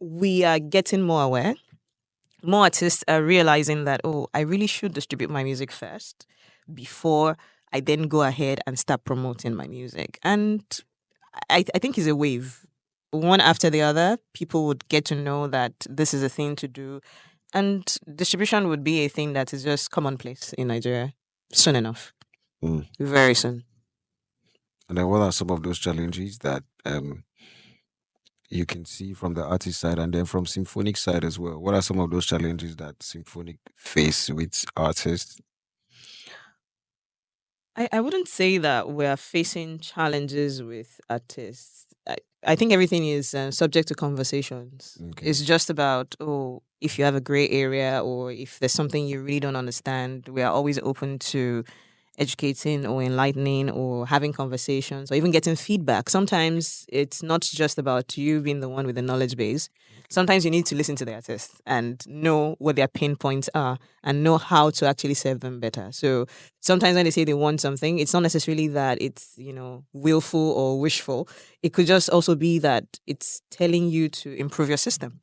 Speaker 3: we are getting more aware. More artists are realizing that, I really should distribute my music first before I then go ahead and start promoting my music. And I think it's a wave. One after the other, people would get to know that this is a thing to do. And distribution would be a thing that is just commonplace in Nigeria soon enough. Very soon.
Speaker 2: And then what are some of those challenges that you can see from the artist side and then from symphonic side as well? What are some of those challenges that symphonic face with artists?
Speaker 3: I wouldn't say that we're facing challenges with artists. I think everything is subject to conversations.
Speaker 2: Okay.
Speaker 3: It's just about, if you have a gray area or if there's something you really don't understand, we are always open to educating or enlightening or having conversations or even getting feedback. Sometimes it's not just about you being the one with the knowledge base. Sometimes you need to listen to the artist and know what their pain points are and know how to actually serve them better. So sometimes when they say they want something, it's not necessarily that it's, willful or wishful. It could just also be that it's telling you to improve your system.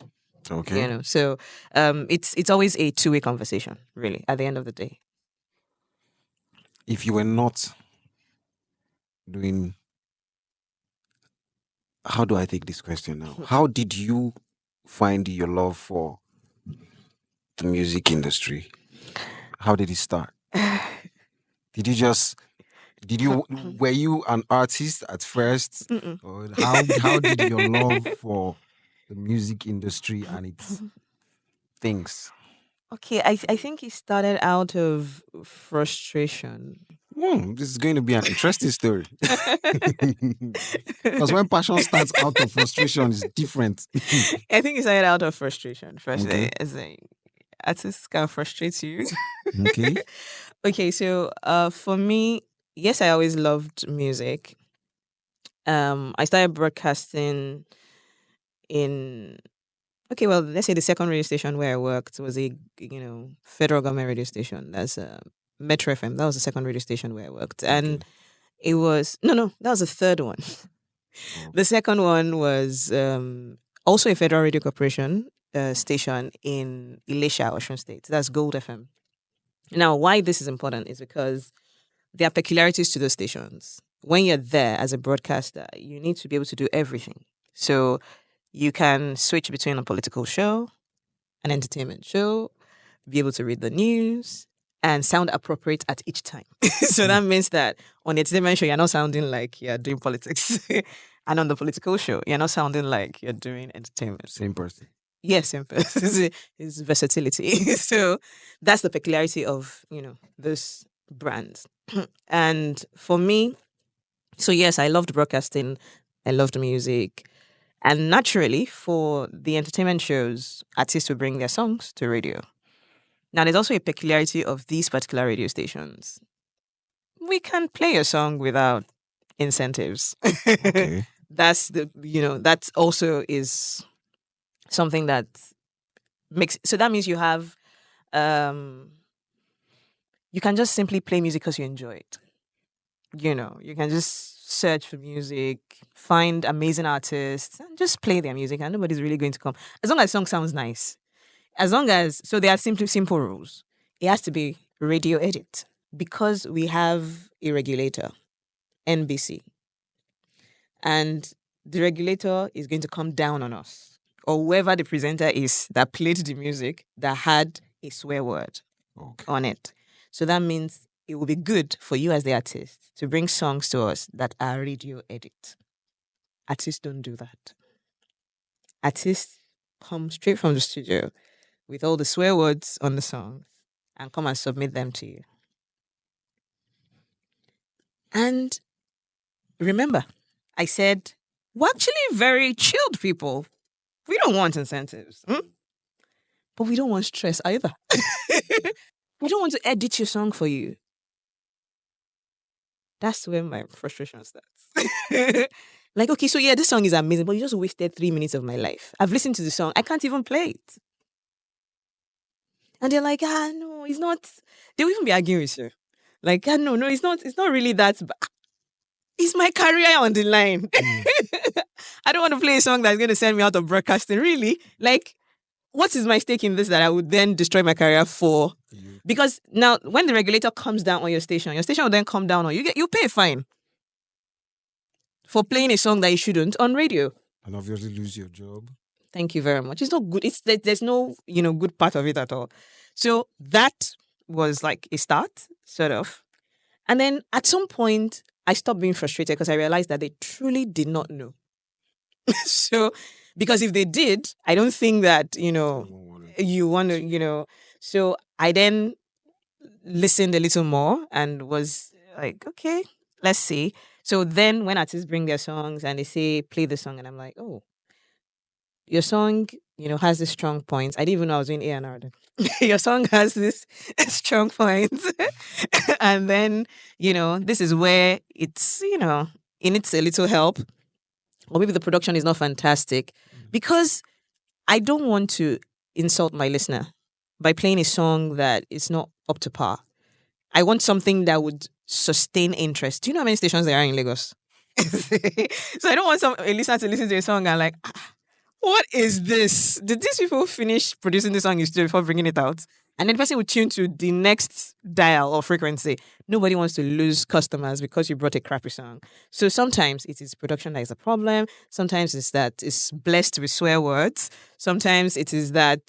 Speaker 2: Okay.
Speaker 3: So it's always a two-way conversation, really, at the end of the day.
Speaker 2: If you were not doing, how do I take this question now? How did you find your love for the music industry? How did it start? Were you an artist at first? Or how did your love for the music industry and its things?
Speaker 3: Okay, I think it started out of frustration.
Speaker 2: This is going to be an interesting story. Because when passion starts out of frustration, it's different.
Speaker 3: I think it started out of frustration first.
Speaker 2: Okay.
Speaker 3: As artists can frustrate you.
Speaker 2: Okay.
Speaker 3: Okay, so for me, yes, I always loved music. I started broadcasting in let's say the second radio station where I worked was a federal government radio station. That's Metro FM. That was the second radio station where I worked, and it was that was the third one. The second one was also a Federal Radio Corporation station in Ilesha, Osun State. That's Gold FM. Now, why this is important is because there are peculiarities to those stations. When you're there as a broadcaster, you need to be able to do everything. So you can switch between a political show, an entertainment show, be able to read the news, and sound appropriate at each time. So that means that on the entertainment show, you're not sounding like you're doing politics. And on the political show, you're not sounding like you're doing entertainment.
Speaker 2: Same person.
Speaker 3: Yes, same person. It's versatility. So that's the peculiarity of, those brands. And for me, so yes, I loved broadcasting. I loved music. And naturally, for the entertainment shows, artists would bring their songs to radio. Now, there's also a peculiarity of these particular radio stations. We can play a song without incentives.
Speaker 2: Okay.
Speaker 3: That's that also is something that makes, so that means you have, you can just simply play music because you enjoy it. You can just search for music, find amazing artists, and just play their music, and nobody's really going to come. As long as the song sounds nice. So there are simple rules. It has to be radio edit because we have a regulator, NBC. And the regulator is going to come down on us or whoever the presenter is that played the music that had a swear word on it. So that means it will be good for you as the artist to bring songs to us that are radio edit. Artists don't do that. Artists come straight from the studio with all the swear words on the songs and come and submit them to you. And remember, I said, we're actually very chilled people. We don't want incentives. But we don't want stress either. We don't want to edit your song for you. That's where my frustration starts. Like, okay, so yeah, this song is amazing, but you just wasted 3 minutes of my life. I've listened to the song. I can't even play it. And they're like, no, it's not. They'll even be arguing with you. Like, no, it's not really that bad. It's my career on the line. I don't want to play a song that's going to send me out of broadcasting, really. Like, what is my stake in this that I would then destroy my career for? Because now, when the regulator comes down on your station will then come down on you. You pay a fine for playing a song that you shouldn't on radio.
Speaker 2: And obviously lose your job.
Speaker 3: Thank you very much. It's not good. There's no, good part of it at all. So that was like a start, sort of. And then at some point, I stopped being frustrated because I realized that they truly did not know. So, because if they did, I don't think that, you want to, So I then listened a little more and was like, okay, let's see. So then when artists bring their songs and they say, play the song, and I'm like, oh, your song, has this strong points. I didn't even know I was doing A&R then. Your song has this strong points. And then, this is where it's, it needs a little help. Or maybe the production is not fantastic. Because I don't want to insult my listener by playing a song that is not up to par. I want something that would sustain interest. Do you know how many stations there are in Lagos? So I don't want a listener to listen to a song and like, what is this? Did these people finish producing the song in studio before bringing it out? And then the person would tune to the next dial or frequency. Nobody wants to lose customers because you brought a crappy song. So sometimes it is production that is a problem. Sometimes it's that it's blessed with swear words. Sometimes it is that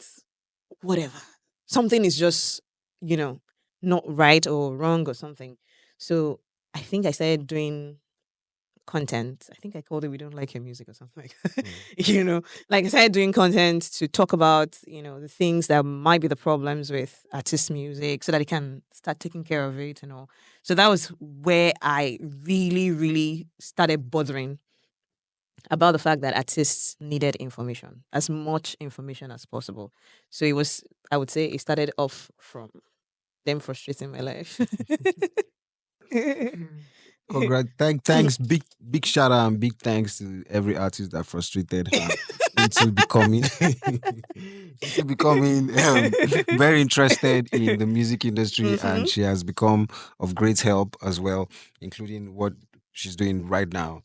Speaker 3: whatever. Something is just, not right or wrong or something. So I think I started doing content. I think I called it "We Don't Like Your Music" or something like that. Like I started doing content to talk about, the things that might be the problems with artist music so that I can start taking care of it and all. So that was where I really, really started bothering about the fact that artists needed information, as much information as possible. So I would say it started off from them frustrating my life.
Speaker 2: Congrats. Thanks. Big shout out and big thanks to every artist that frustrated her into becoming very interested in the music industry, and she has become of great help as well, including what she's doing right now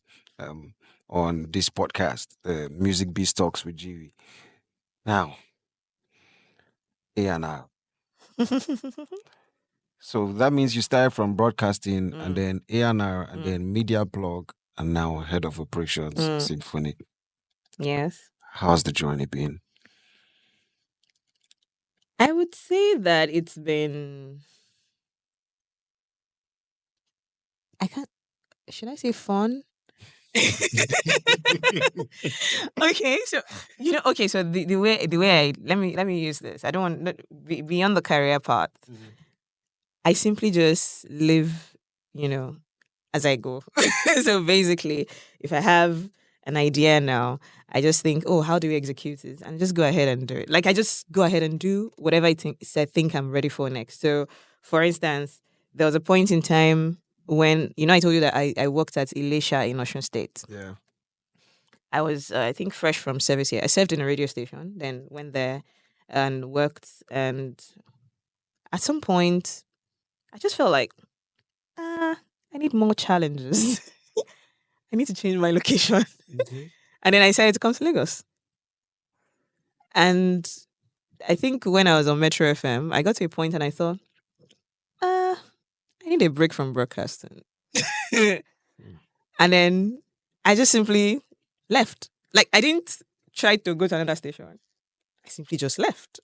Speaker 2: on this podcast, the Biz Talks with GVEEH. Now, A&R. So that means you started from broadcasting and then A&R and then media blog and now head of operations, Symphonic.
Speaker 3: Yes.
Speaker 2: How's the journey been?
Speaker 3: I would say that it's been. Should I say fun? Okay, so so the way let me use this. I don't want beyond the career part. I simply just live, as I go. So basically, if I have an idea now, I just think, oh, how do we execute it? And just go ahead and do it. Like I just go ahead and do whatever I think I'm ready for next. So for instance, there was a point in time when, I told you that I worked at Elisha in Osun State.
Speaker 2: Yeah.
Speaker 3: I was, I think, fresh from service here. I served in a radio station, then went there and worked. And at some point, I just felt like, I need more challenges. I need to change my location. And then I decided to come to Lagos. And I think when I was on Metro FM, I got to a point and I thought, I need a break from broadcasting. And then I just simply left. Like I didn't try to go to another station. I simply just left.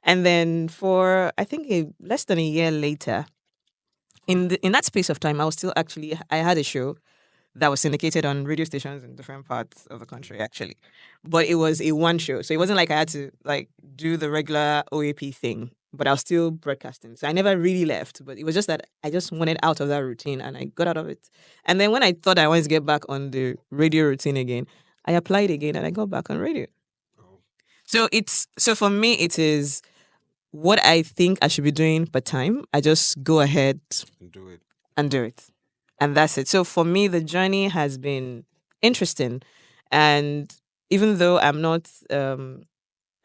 Speaker 3: And then for I think less than a year later, in that space of time, I had a show that was syndicated on radio stations in different parts of the country, actually. But it was a one show. So it wasn't like I had to do the regular OAP thing, but I was still broadcasting. So I never really left, but it was just that I just wanted out of that routine and I got out of it. And then when I thought I wanted to get back on the radio routine again, I applied again and I got back on radio. So for me, it is what I think I should be doing per time. I just go ahead and do it. And that's it. So for me, the journey has been interesting. And even though I'm not, I'm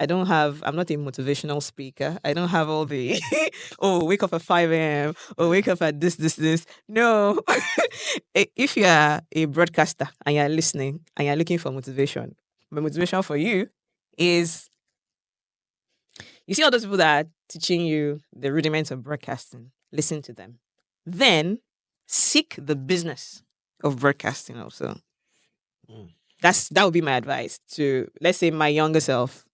Speaker 3: not a motivational speaker. I don't have all the, wake up at 5 a.m. or wake up at this. No. If you are a broadcaster and you're listening and you're looking for motivation, my motivation for you is, you see all those people that are teaching you the rudiments of broadcasting, listen to them. Then seek the business of broadcasting also. That would be my advice to, let's say, my younger self.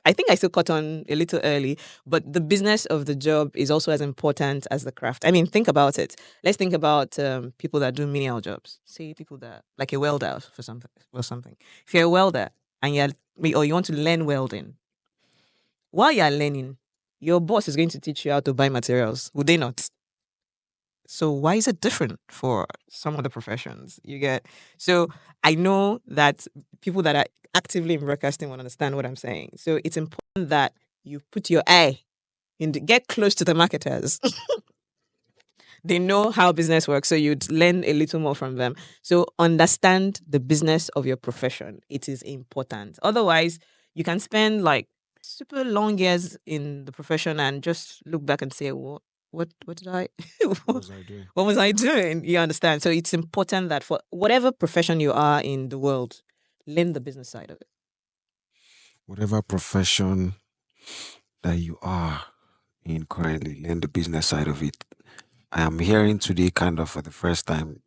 Speaker 3: I think I still caught on a little early, but the business of the job is also as important as the craft. I mean, think about it. Let's think about people that do menial jobs. Say people that, like a welder for something or something. If you're a welder and or you want to learn welding, while you're learning, your boss is going to teach you how to buy materials. Would they not? So why is it different for some of the professions? You get, so I know that people that are actively in broadcasting will understand what I'm saying. So it's important that you put your eye in get close to the marketers. They know how business works, so you'd learn a little more from them. So understand the business of your profession. It is important. Otherwise, you can spend like super long years in the profession and just look back and say, what did I
Speaker 2: What was I doing?
Speaker 3: what was I doing? You understand? So it's important that for whatever profession you are in the world, learn the business side of it.
Speaker 2: Whatever profession that you are in currently, learn the business side of it. I am hearing today kind of for the first time.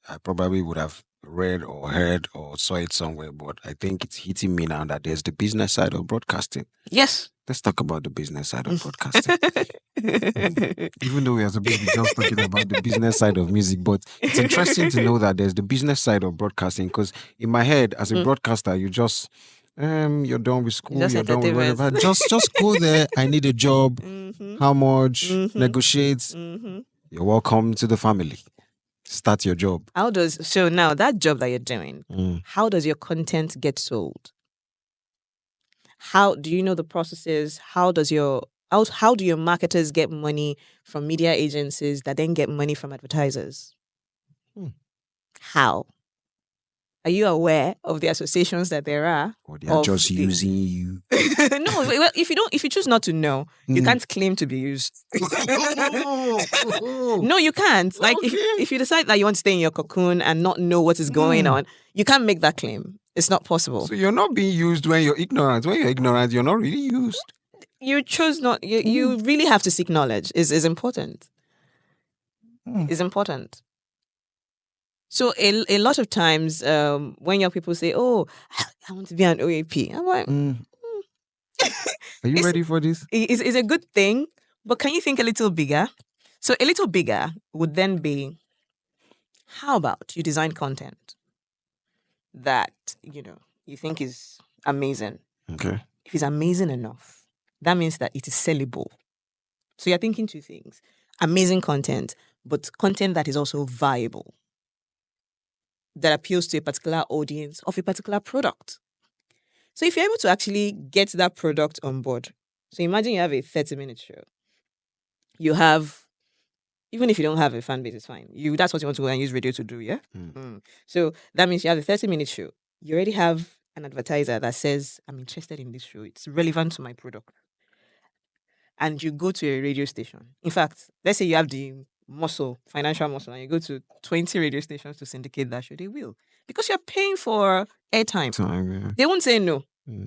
Speaker 2: I probably would have read or heard or saw it somewhere, but I think it's hitting me now that there's the business side of broadcasting.
Speaker 3: Yes.
Speaker 2: Let's talk about the business side of broadcasting. Even though we are supposed to be just talking about the business side of music, but it's interesting to know that there's the business side of broadcasting, because in my head, as a broadcaster, you just you're done with school,
Speaker 3: Just
Speaker 2: you're done with
Speaker 3: entertainment.
Speaker 2: whatever. Just go there. I need a job. How much? Negotiate. You're welcome to the family. Start your job.
Speaker 3: So now that job that you're doing, how does your content get sold? How do you know the processes? How do your marketers get money from media agencies that then get money from advertisers? How? Are you aware of the associations that there are?
Speaker 2: Or they are just using you.
Speaker 3: No, well, if you choose not to know, you can't claim to be used. No, you can't. Like if you decide that you want to stay in your cocoon and not know what is going on, you can't make that claim. It's not possible.
Speaker 2: So you're not being used when you're ignorant. When you're ignorant, you're not really used.
Speaker 3: You chose not. You really have to seek knowledge. Is important. Is important. So a lot of times, when young people say, "Oh, I want to be an OAP," I'm like,
Speaker 2: Are you ready for this?
Speaker 3: It's a good thing, but can you think a little bigger? So a little bigger would then be, how about you design content that you think is amazing?
Speaker 2: Okay.
Speaker 3: If it's amazing enough, that means that it is sellable. So you're thinking two things: amazing content, but content that is also viable, that appeals to a particular audience of a particular product. So if you're able to actually get that product on board, so imagine you have a 30-minute show. You have, even if you don't have a fan base, it's fine. That's what you want to go and use radio to do, yeah? So that means you have a 30-minute show. You already have an advertiser that says, I'm interested in this show. It's relevant to my product. And you go to a radio station. In fact, let's say you have the financial muscle, and you go to 20 radio stations to syndicate that show. They will. Because you're paying for airtime.
Speaker 2: Yeah.
Speaker 3: They won't say no.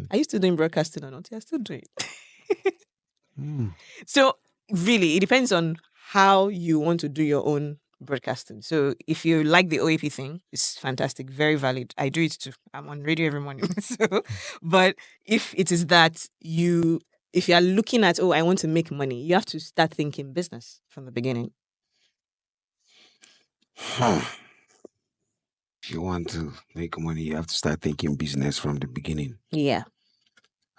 Speaker 3: Are you still doing broadcasting or not? You're still doing it. So really, it depends on how you want to do your own broadcasting. So if you like the OAP thing, it's fantastic, very valid. I do it too. I'm on radio every morning. But if it is that if you are looking at, I want to make money, you have to start thinking business from the beginning.
Speaker 2: If you want to make money, you have to start thinking business from the beginning.
Speaker 3: Yeah.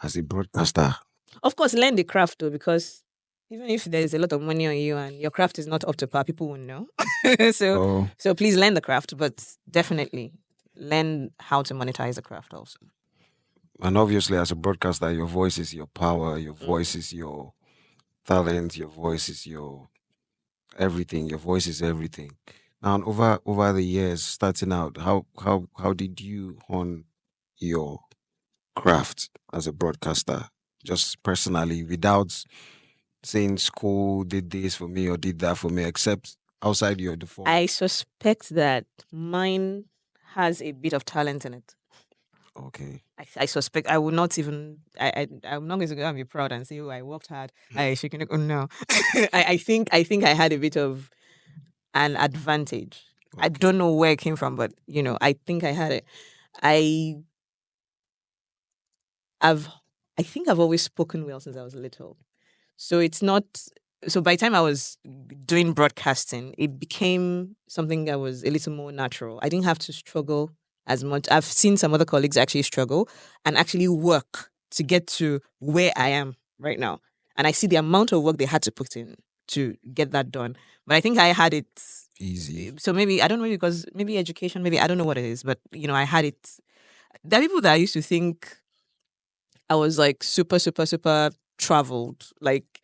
Speaker 2: As a broadcaster.
Speaker 3: Of course, learn the craft though, because even if there's a lot of money on you and your craft is not up to par, people won't know. So please learn the craft, but definitely learn how to monetize the craft also.
Speaker 2: And obviously, as a broadcaster, your voice is your power. Your voice is your talent. Your voice is your everything. Your voice is everything. Now, over the years, starting out, how did you hone your craft as a broadcaster, just personally, without saying school did this for me or did that for me, except outside your default?
Speaker 3: I suspect that mine has a bit of talent in it.
Speaker 2: Okay.
Speaker 3: I suspect I will not even. I'm not going to go and be proud and say, "Oh, I worked hard." Oh no, I think I had a bit of an advantage. Okay. I don't know where it came from, but I think I had it. I I think I've always spoken well since I was little. So it's not. So by the time I was doing broadcasting, it became something that was a little more natural. I didn't have to struggle as much. I've seen some other colleagues actually struggle and actually work to get to where I am right now. And I see the amount of work they had to put in to get that done. But I think I had it
Speaker 2: Easy.
Speaker 3: so maybe I don't know because maybe education, maybe I don't know what it is, but I had it. There are people that I used to think I was like super, super, super traveled. Like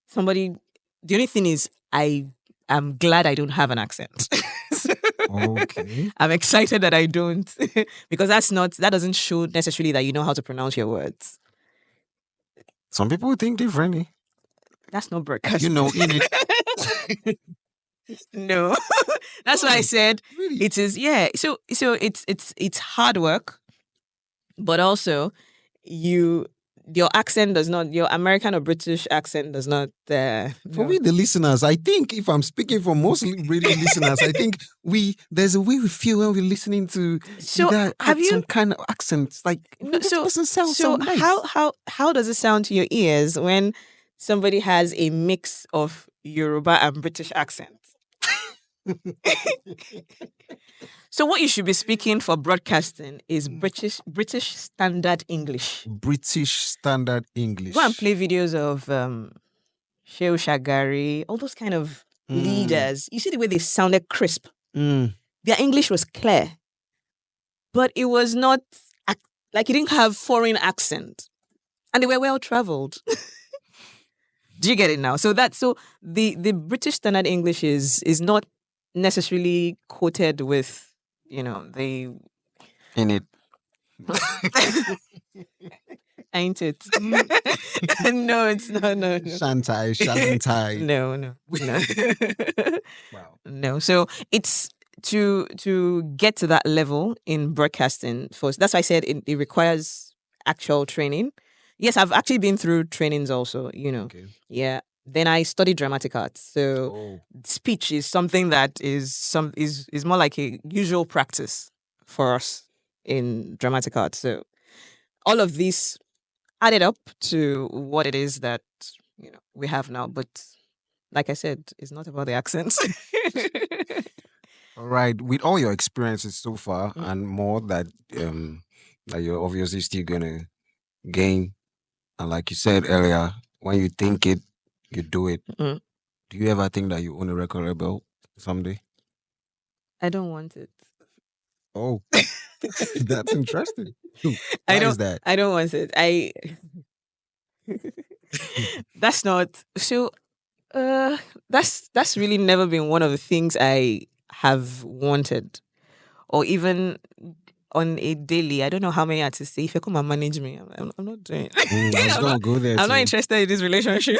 Speaker 3: somebody. The only thing is, I'm glad I don't have an accent.
Speaker 2: Okay.
Speaker 3: I'm excited that I don't because that doesn't show necessarily that you know how to pronounce your words.
Speaker 2: Some people think differently.
Speaker 3: That's not broadcasting.
Speaker 2: In it.
Speaker 3: No, that's why I said
Speaker 2: Really?
Speaker 3: it is. Yeah, so it's hard work, but also your accent does not, your American or British accent does not.
Speaker 2: For
Speaker 3: No.
Speaker 2: we, the listeners, I think if I'm speaking for most radio listeners, I think there's a way we feel when we're listening to
Speaker 3: So
Speaker 2: either
Speaker 3: have you?
Speaker 2: some kind of accents. Like
Speaker 3: No,
Speaker 2: this
Speaker 3: so
Speaker 2: doesn't sound
Speaker 3: so
Speaker 2: so nice.
Speaker 3: how does it sound to your ears when somebody has a mix of Yoruba and British accents? So what you should be speaking for broadcasting is British Standard English.
Speaker 2: British Standard English.
Speaker 3: Go and play videos of Sheu Shagari, all those kind of leaders. You see the way they sounded crisp. Their English was clear, but it was not like it didn't have foreign accent, and they were well traveled. Do you get it now? So the British Standard English is not necessarily quoted with the
Speaker 2: In it.
Speaker 3: ain't it? No, it's not. No.
Speaker 2: Shantai.
Speaker 3: No.
Speaker 2: Wow.
Speaker 3: No. So it's to get to that level in broadcasting. That's why I said it requires actual training. Yes, I've actually been through trainings also.
Speaker 2: Okay.
Speaker 3: Yeah. Then I studied dramatic arts. So speech is something that is more like a usual practice for us in dramatic arts. So all of these added up to what it is that we have now. But like I said, it's not about the accents.
Speaker 2: All right. With all your experiences so far and more that you're obviously still gonna gain, and like you said earlier, when you think it, you do it.
Speaker 3: Mm.
Speaker 2: Do you ever think that you own a record label someday?
Speaker 3: I don't want it.
Speaker 2: Oh, that's interesting.
Speaker 3: I
Speaker 2: Why
Speaker 3: don't.
Speaker 2: is that?
Speaker 3: I don't want it. That's not so. That's really never been one of the things I have wanted, or even on a daily. I don't know how many artists say, if you come and manage me, I'm not doing it.
Speaker 2: I was gonna go there.
Speaker 3: I'm not
Speaker 2: too.
Speaker 3: interested in this relationship.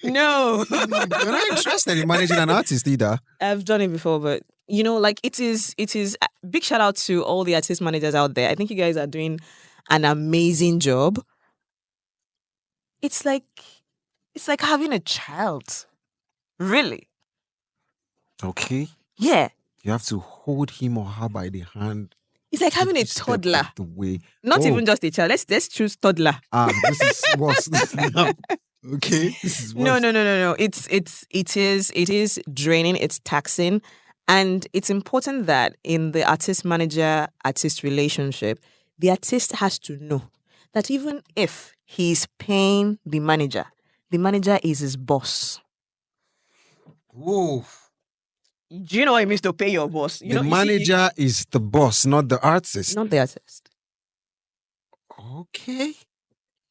Speaker 3: No.
Speaker 2: You're not interested in managing an artist either.
Speaker 3: I've done it before, but like it is big shout out to all the artist managers out there. I think you guys are doing an amazing job. It's like having a child. Really?
Speaker 2: Okay.
Speaker 3: Yeah.
Speaker 2: You have to hold him or her by the hand.
Speaker 3: It's like having a
Speaker 2: every step of
Speaker 3: toddler.
Speaker 2: the way.
Speaker 3: Not even just a child. Let's choose toddler.
Speaker 2: This is worse. Okay. This is worse.
Speaker 3: No. It is draining. It's taxing, and it's important that in the artist manager artist relationship, the artist has to know that even if he's paying the manager is his boss.
Speaker 2: Whoa.
Speaker 3: Do you know what it means to pay your boss?
Speaker 2: The manager is the boss, not the artist.
Speaker 3: Not the artist.
Speaker 2: Okay.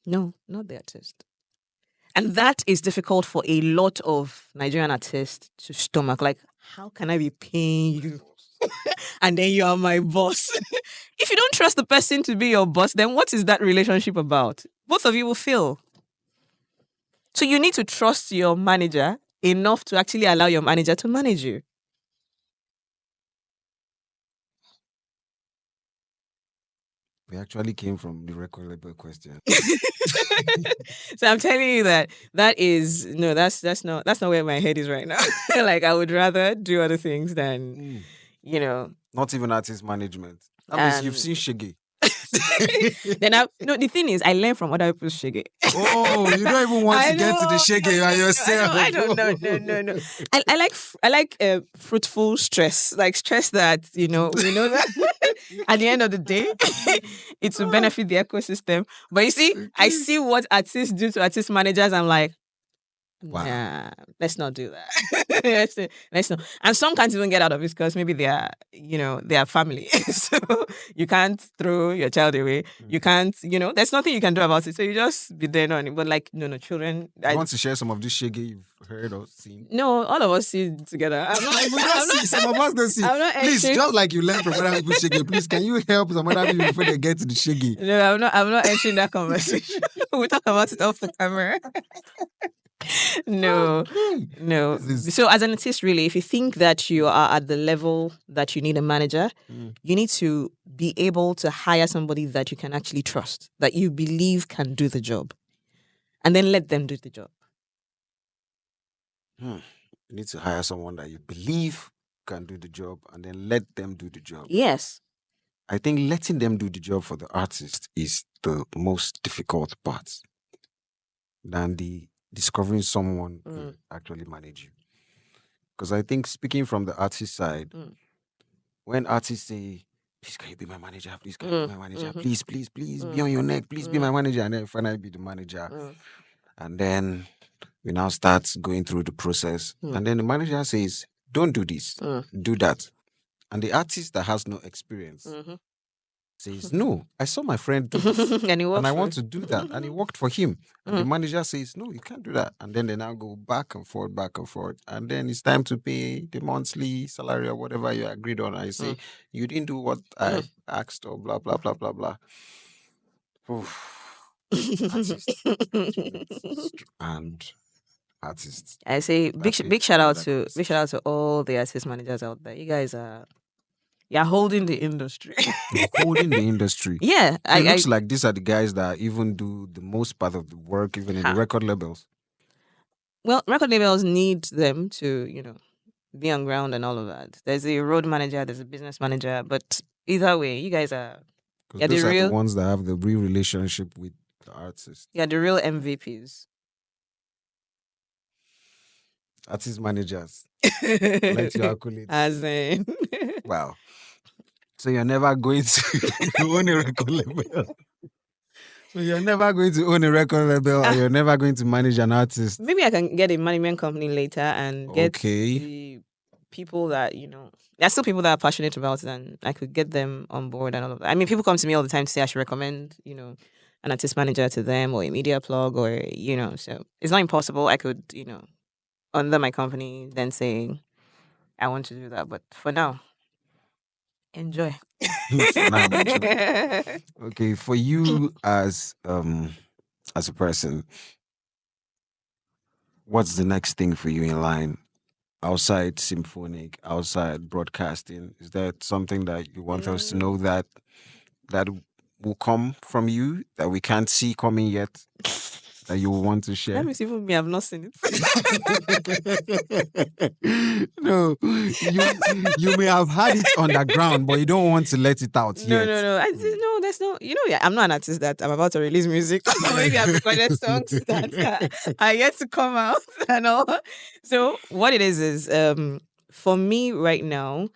Speaker 3: No, not the artist. And that is difficult for a lot of Nigerian artists to stomach. Like, how can I be paying you? And then you are my boss. If you don't trust the person to be your boss, then what is that relationship about? Both of you will fail. So you need to trust your manager enough to actually allow your manager to manage you.
Speaker 2: We actually came from the record label question.
Speaker 3: So I'm telling you that's not where my head is right now. Like I would rather do other things than
Speaker 2: Not even artist management. That means you've
Speaker 3: And
Speaker 2: seen Shege.
Speaker 3: no, the thing is, I learn from other people's shege.
Speaker 2: Oh, you don't even want
Speaker 3: I
Speaker 2: to get to the
Speaker 3: know,
Speaker 2: Shege by yourself.
Speaker 3: I don't know. No. I like fruitful stress, like stress that we know that at the end of the day, it will benefit the ecosystem. But you see, I see what artists do to artist managers. I'm like,
Speaker 2: Wow.
Speaker 3: nah, let's not do that. let's not. And some can't even get out of it because maybe they are family. So you can't throw your child away. You can't, there's nothing you can do about it. So you just be there on it. But like, no, children.
Speaker 2: You want to share some of this Shege you've heard or seen?
Speaker 3: No, all of us see it together. I'm not,
Speaker 2: We don't see. Some of us don't see.
Speaker 3: I'm not
Speaker 2: Please,
Speaker 3: entering-
Speaker 2: just like you learn from other people's Shege, please, can you help some other people before they get to the Shege?
Speaker 3: No, I'm not entering that conversation. We'll talk about it off the camera. No. So as an artist, really, if you think that you are at the level that you need a manager, you need to be able to hire somebody that you can actually trust, that you believe can do the job, and then let them do the job.
Speaker 2: You need to hire someone that you believe can do the job and then let them do the job.
Speaker 3: Yes.
Speaker 2: I think letting them do the job for the artist is the most difficult part than the discovering someone who actually manage you. Because I think speaking from the artist side, when artists say, please can you be my manager? Please can you be my manager? Please be on your neck. Please be my manager. And then finally be the manager. And then we now start going through the process. And then the manager says, don't do this, do that. And the artist that has no experience says, no, I saw my friend do this
Speaker 3: And
Speaker 2: I want to do that. And it worked for him. And the manager says, no, you can't do that. And then they now go back and forth. And then it's time to pay the monthly salary or whatever you agreed on. I say, you didn't do what I asked or blah, blah, blah, blah, blah. And artists.
Speaker 3: I say big
Speaker 2: That's it.
Speaker 3: shout out
Speaker 2: Another
Speaker 3: to all the artist managers out there. You guys you're holding the industry.
Speaker 2: You're holding the industry.
Speaker 3: Yeah,
Speaker 2: It looks like these are the guys that even do the most part of the work, even in the record labels.
Speaker 3: Well, record labels need them to, be on ground and all of that. There's a road manager, there's a business manager, but either way, you guys are
Speaker 2: Because those are the ones that have the real relationship with the artist.
Speaker 3: Yeah, the real MVPs.
Speaker 2: Artist managers. Let your accolades.
Speaker 3: As in.
Speaker 2: Wow. So you're never going to own a record label. So you're never going to own a record label or you're never going to manage an artist.
Speaker 3: Maybe I can get a management company later and get the people that, there's still people that are passionate about it and I could get them on board and all of that. I mean, people come to me all the time to say I should recommend, an artist manager to them or a media plug or, so it's not impossible. I could, under my company then say I want to do that. But for now, enjoy.
Speaker 2: Okay, for you as a person, what's the next thing for you in line? Outside symphonic, outside broadcasting, is there something that you want us to know that will come from you that we can't see coming yet? That you want to share?
Speaker 3: Let me see, even me, I've not seen it.
Speaker 2: No, you may have had it underground, but you don't want to let it out yet.
Speaker 3: No, there's no. I'm not an artist that I'm about to release music. Maybe I've recorded songs that are yet to come out and all. So what it is for me right now,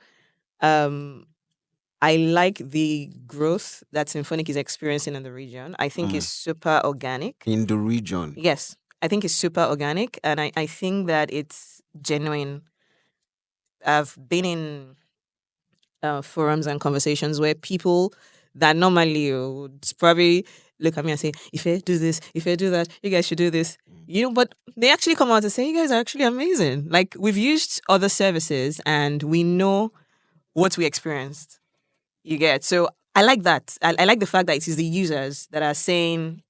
Speaker 3: I like the growth that Symphonic is experiencing in the region. I think it's super organic. In
Speaker 2: the region?
Speaker 3: Yes. I think it's super organic. And I think that it's genuine. I've been in forums and conversations where people that normally would probably look at me and say, if I do this, if I do that, you guys should do this. But they actually come out and say, you guys are actually amazing. Like, we've used other services and we know what we experienced. You get. So I like that. I like the fact that it is the users that are saying,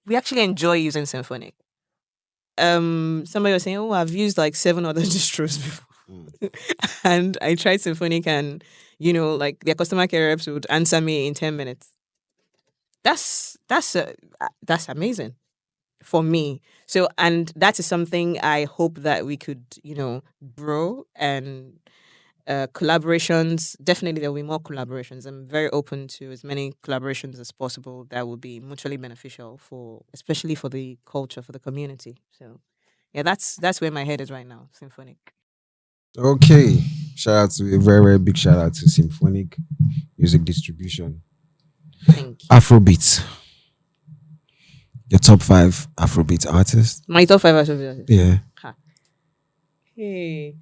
Speaker 3: we actually enjoy using Symphonic. Somebody was saying, oh, I've used like 7 other distros before. And I tried Symphonic and, like their customer care reps would answer me in 10 minutes. That's amazing for me. So, and that is something I hope that we could, grow and Collaborations, definitely there will be more collaborations. I'm very open to as many collaborations as possible that will be mutually beneficial for, especially for the culture, for the community. So yeah, that's where my head is right now. Symphonic.
Speaker 2: Okay. Shout out to a very, very big shout out to Symphonic Music Distribution.
Speaker 3: Thank you.
Speaker 2: Afrobeats. Your top 5 Afrobeat artists.
Speaker 3: My top 5 Afrobeat.
Speaker 2: Yeah.
Speaker 3: Ha. Hey.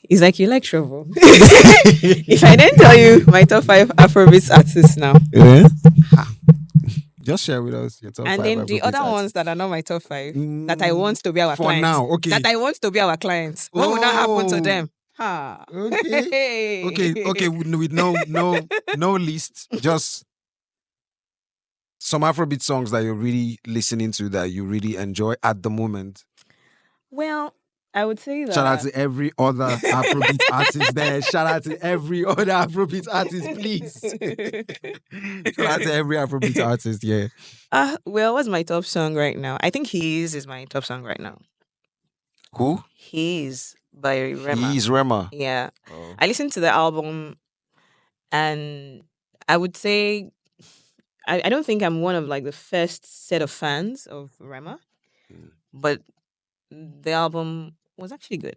Speaker 3: It's like you like trouble. If I didn't tell you my top 5 Afrobeat artists now.
Speaker 2: Yeah. Just share with us your top 5
Speaker 3: And then the
Speaker 2: Afrobeat
Speaker 3: other
Speaker 2: artists.
Speaker 3: ones that are not my top 5 that I want to be our
Speaker 2: For
Speaker 3: clients.
Speaker 2: now, okay.
Speaker 3: That I want to be our clients. What will not happen to
Speaker 2: Oh.
Speaker 3: them? Ha.
Speaker 2: Okay. Okay. With no list, just some Afrobeat songs that you're really listening to that you really enjoy at the moment.
Speaker 3: Well, I would say that.
Speaker 2: Shout out to every other Afrobeat artist there. Shout out to every other Afrobeat artist, please. Shout out to every Afrobeat artist, yeah.
Speaker 3: Well, what's my top song right now? I think He is my top song right now.
Speaker 2: Who?
Speaker 3: He is by Rema.
Speaker 2: He's Rema.
Speaker 3: Yeah.
Speaker 2: Oh.
Speaker 3: I listened to the album and I would say I don't think I'm one of like the first set of fans of Rema, but the album was actually good.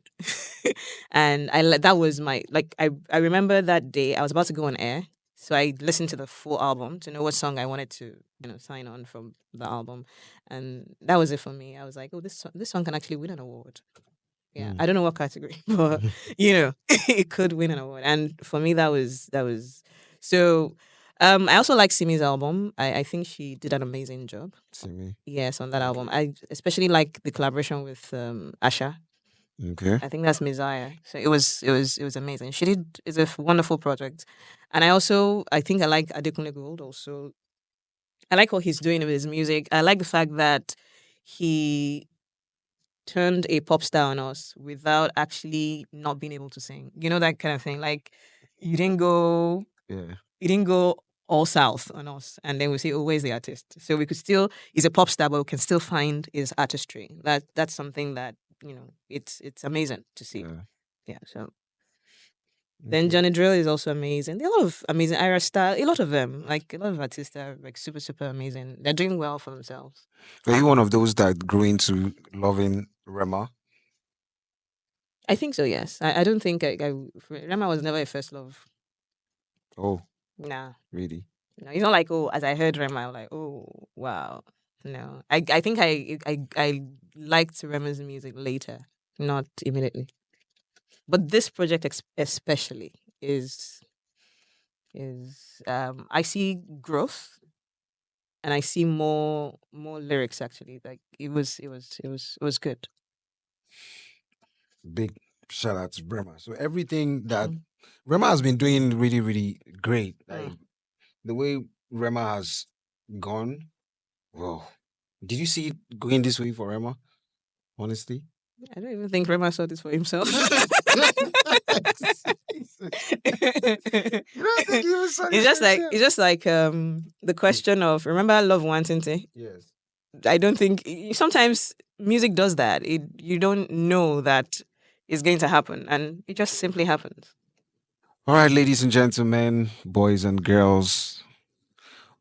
Speaker 3: And that was my I remember that day I was about to go on air, so I listened to the full album to know what song I wanted to sign on from the album, and that was it for me. I was like, oh, this song can actually win an award. Yeah, I don't know what category, but it could win an award, and for me that was so. I also like Simi's album. I think she did an amazing job.
Speaker 2: Simi.
Speaker 3: Yes, on that album. I especially like the collaboration with Asha.
Speaker 2: Okay.
Speaker 3: I think that's Messiah. So it was amazing. She did. It's a wonderful project, and I think I like Adekunle Gold also. I like what he's doing with his music. I like the fact that he turned a pop star on us without actually not being able to sing. You know, that kind of thing. Like you didn't go all south on us, and then we say, "Oh, where's the artist?" So we could still, he's a pop star, but we can still find his artistry. That's something that it's amazing to see. Yeah. So then Johnny Drill is also amazing. There are a lot of amazing Ira Style. A lot of them, like a lot of artists, are like super super amazing. They're doing well for themselves.
Speaker 2: Are you one of those that grew into loving Rema?
Speaker 3: I think so. Yes. I don't think Rema was never a first love.
Speaker 2: Oh,
Speaker 3: Nah.
Speaker 2: really?
Speaker 3: No, it's not like, oh, as I heard Rema, I'm like, oh, wow. No, I think I liked Rema's music later, not immediately. But this project especially is I see growth, and I see more lyrics actually. Like it was good.
Speaker 2: Big shout out to Rema. So everything that Rema has been doing really, really great. Like the way Rema has gone. Whoa. Did you see it going this way for Rema? Honestly?
Speaker 3: I don't even think Rema saw this for himself. It's just like the question of, remember Love Wantinte?
Speaker 2: Yes.
Speaker 3: I don't think sometimes music does that. You don't know that it's going to happen, and it just simply happens.
Speaker 2: All right, ladies and gentlemen, boys and girls,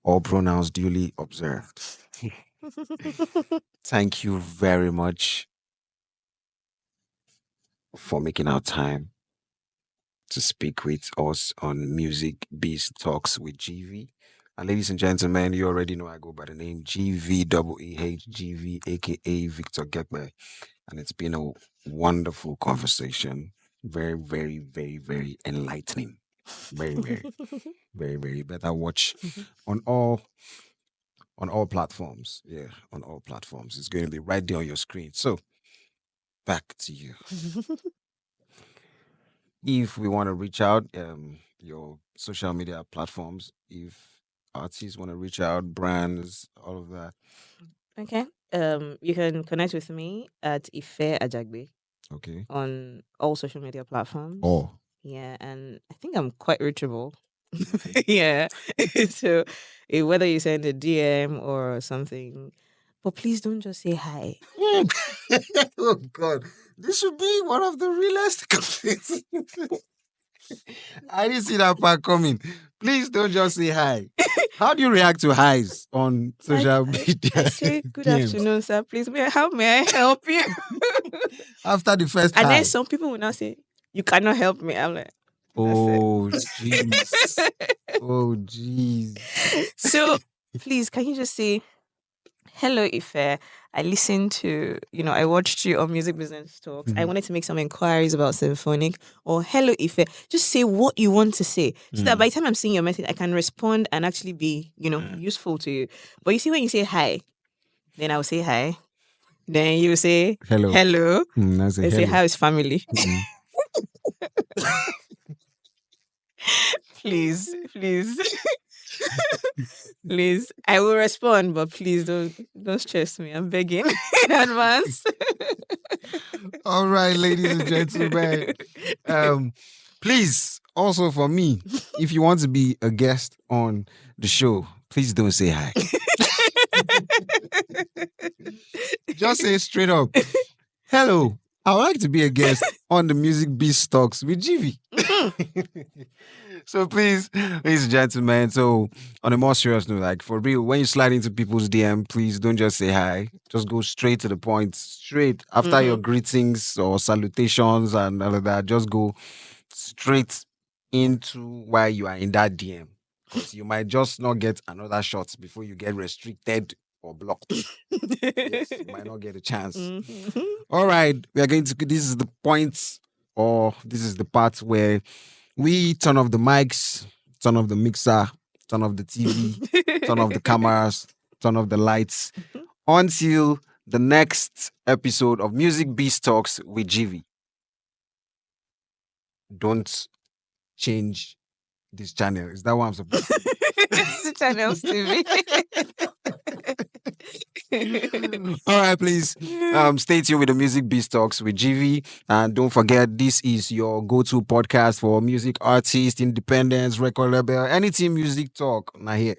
Speaker 2: all pronouns duly observed. Thank you very much for making our time to speak with us on Music Biz Talks with GV. And ladies and gentlemen, you already know I go by the name GVEEH, GV, aka Victor Gekbe. And it's been a wonderful conversation. Very, very, very, very enlightening. Very, very, very, very. Better watch on all platforms. Yeah, on all platforms. It's going to be right there on your screen. So back to you. If we want to reach out, your social media platforms, if artists want to reach out, brands, all of that.
Speaker 3: Okay. You can connect with me at Ife Ajagbe.
Speaker 2: Okay.
Speaker 3: On all social media platforms.
Speaker 2: Oh.
Speaker 3: Yeah, and I think I'm quite reachable. Yeah. So whether you send a DM or something, but please don't just say hi.
Speaker 2: Oh God, this should be one of the realest comments. I didn't see that part coming. Please don't just say hi. How do you react to highs on social media?
Speaker 3: I say, good
Speaker 2: DMs?
Speaker 3: afternoon, sir. Please, how may I help you?
Speaker 2: After the first
Speaker 3: And
Speaker 2: hi.
Speaker 3: then some people will now say, you cannot help me. I'm like,
Speaker 2: Oh, jeez. Oh, jeez.
Speaker 3: so please, can you just say, hello, Ife. I listened to, I watched you on Music Business Talks. I wanted to make some inquiries about Symphonic. Or, hello, Ife. Just say what you want to say. So that by the time I'm seeing your message, I can respond and actually be, useful to you. But you see, when you say hi, then I'll say hi. Then you say
Speaker 2: Hello.
Speaker 3: hello.
Speaker 2: I say
Speaker 3: They say,
Speaker 2: hello.
Speaker 3: how is family?
Speaker 2: Mm.
Speaker 3: Please. Please, I will respond, but please don't stress me. I'm begging in advance.
Speaker 2: All right, ladies and gentlemen. Please, also for me, if you want to be a guest on the show, please don't say hi. Just say straight up, hello, I would like to be a guest on the Music Talks with GVEEH. So please, ladies and gentlemen, so on a more serious note, like for real, when you slide into people's DM, please don't just say hi. Just go straight to the point, straight after your greetings or salutations and all of that. Just go straight into why you are in that DM. Because you might just not get another shot before you get restricted or blocked. Yes, you might not get a chance. All right, we are going to. This is the point, or this is the part where we turn off the mics, turn off the mixer, turn off the TV, turn off the cameras, turn off the lights until the next episode of Music Biz Talks with GVEEH. Don't change this channel. Is that what I'm supposed to do?
Speaker 3: It's Channels TV.
Speaker 2: All right, please stay tuned with the Music Biz Talks with GVEEH. And don't forget, this is your go-to podcast for music artists, independents, record label, anything music talk. Now here.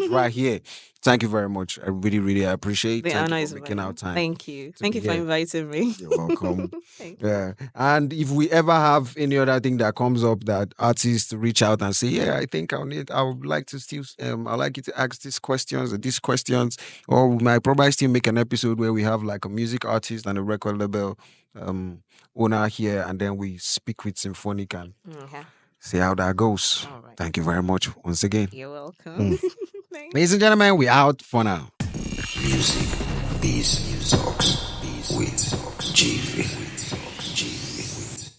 Speaker 2: Right here. Thank you very much. I really, really appreciate
Speaker 3: The
Speaker 2: Thank
Speaker 3: honor
Speaker 2: you
Speaker 3: is
Speaker 2: for making
Speaker 3: mine.
Speaker 2: our time.
Speaker 3: Thank you.
Speaker 2: to
Speaker 3: Thank
Speaker 2: be
Speaker 3: you for
Speaker 2: here.
Speaker 3: inviting me.
Speaker 2: You're welcome.
Speaker 3: Thank you.
Speaker 2: Yeah. And if we ever have any other thing that comes up that artists reach out and say, yeah, I think I would like to still, I'd like you to ask these questions or these questions, or we might probably still make an episode where we have like a music artist and a record label owner here, and then we speak with Symphonic and
Speaker 3: Okay.
Speaker 2: see how that goes.
Speaker 3: All right.
Speaker 2: Thank you very much once again.
Speaker 3: You're welcome. Thanks.
Speaker 2: Ladies and gentlemen, we out for now.
Speaker 1: Music Biz Talks with GVEEH.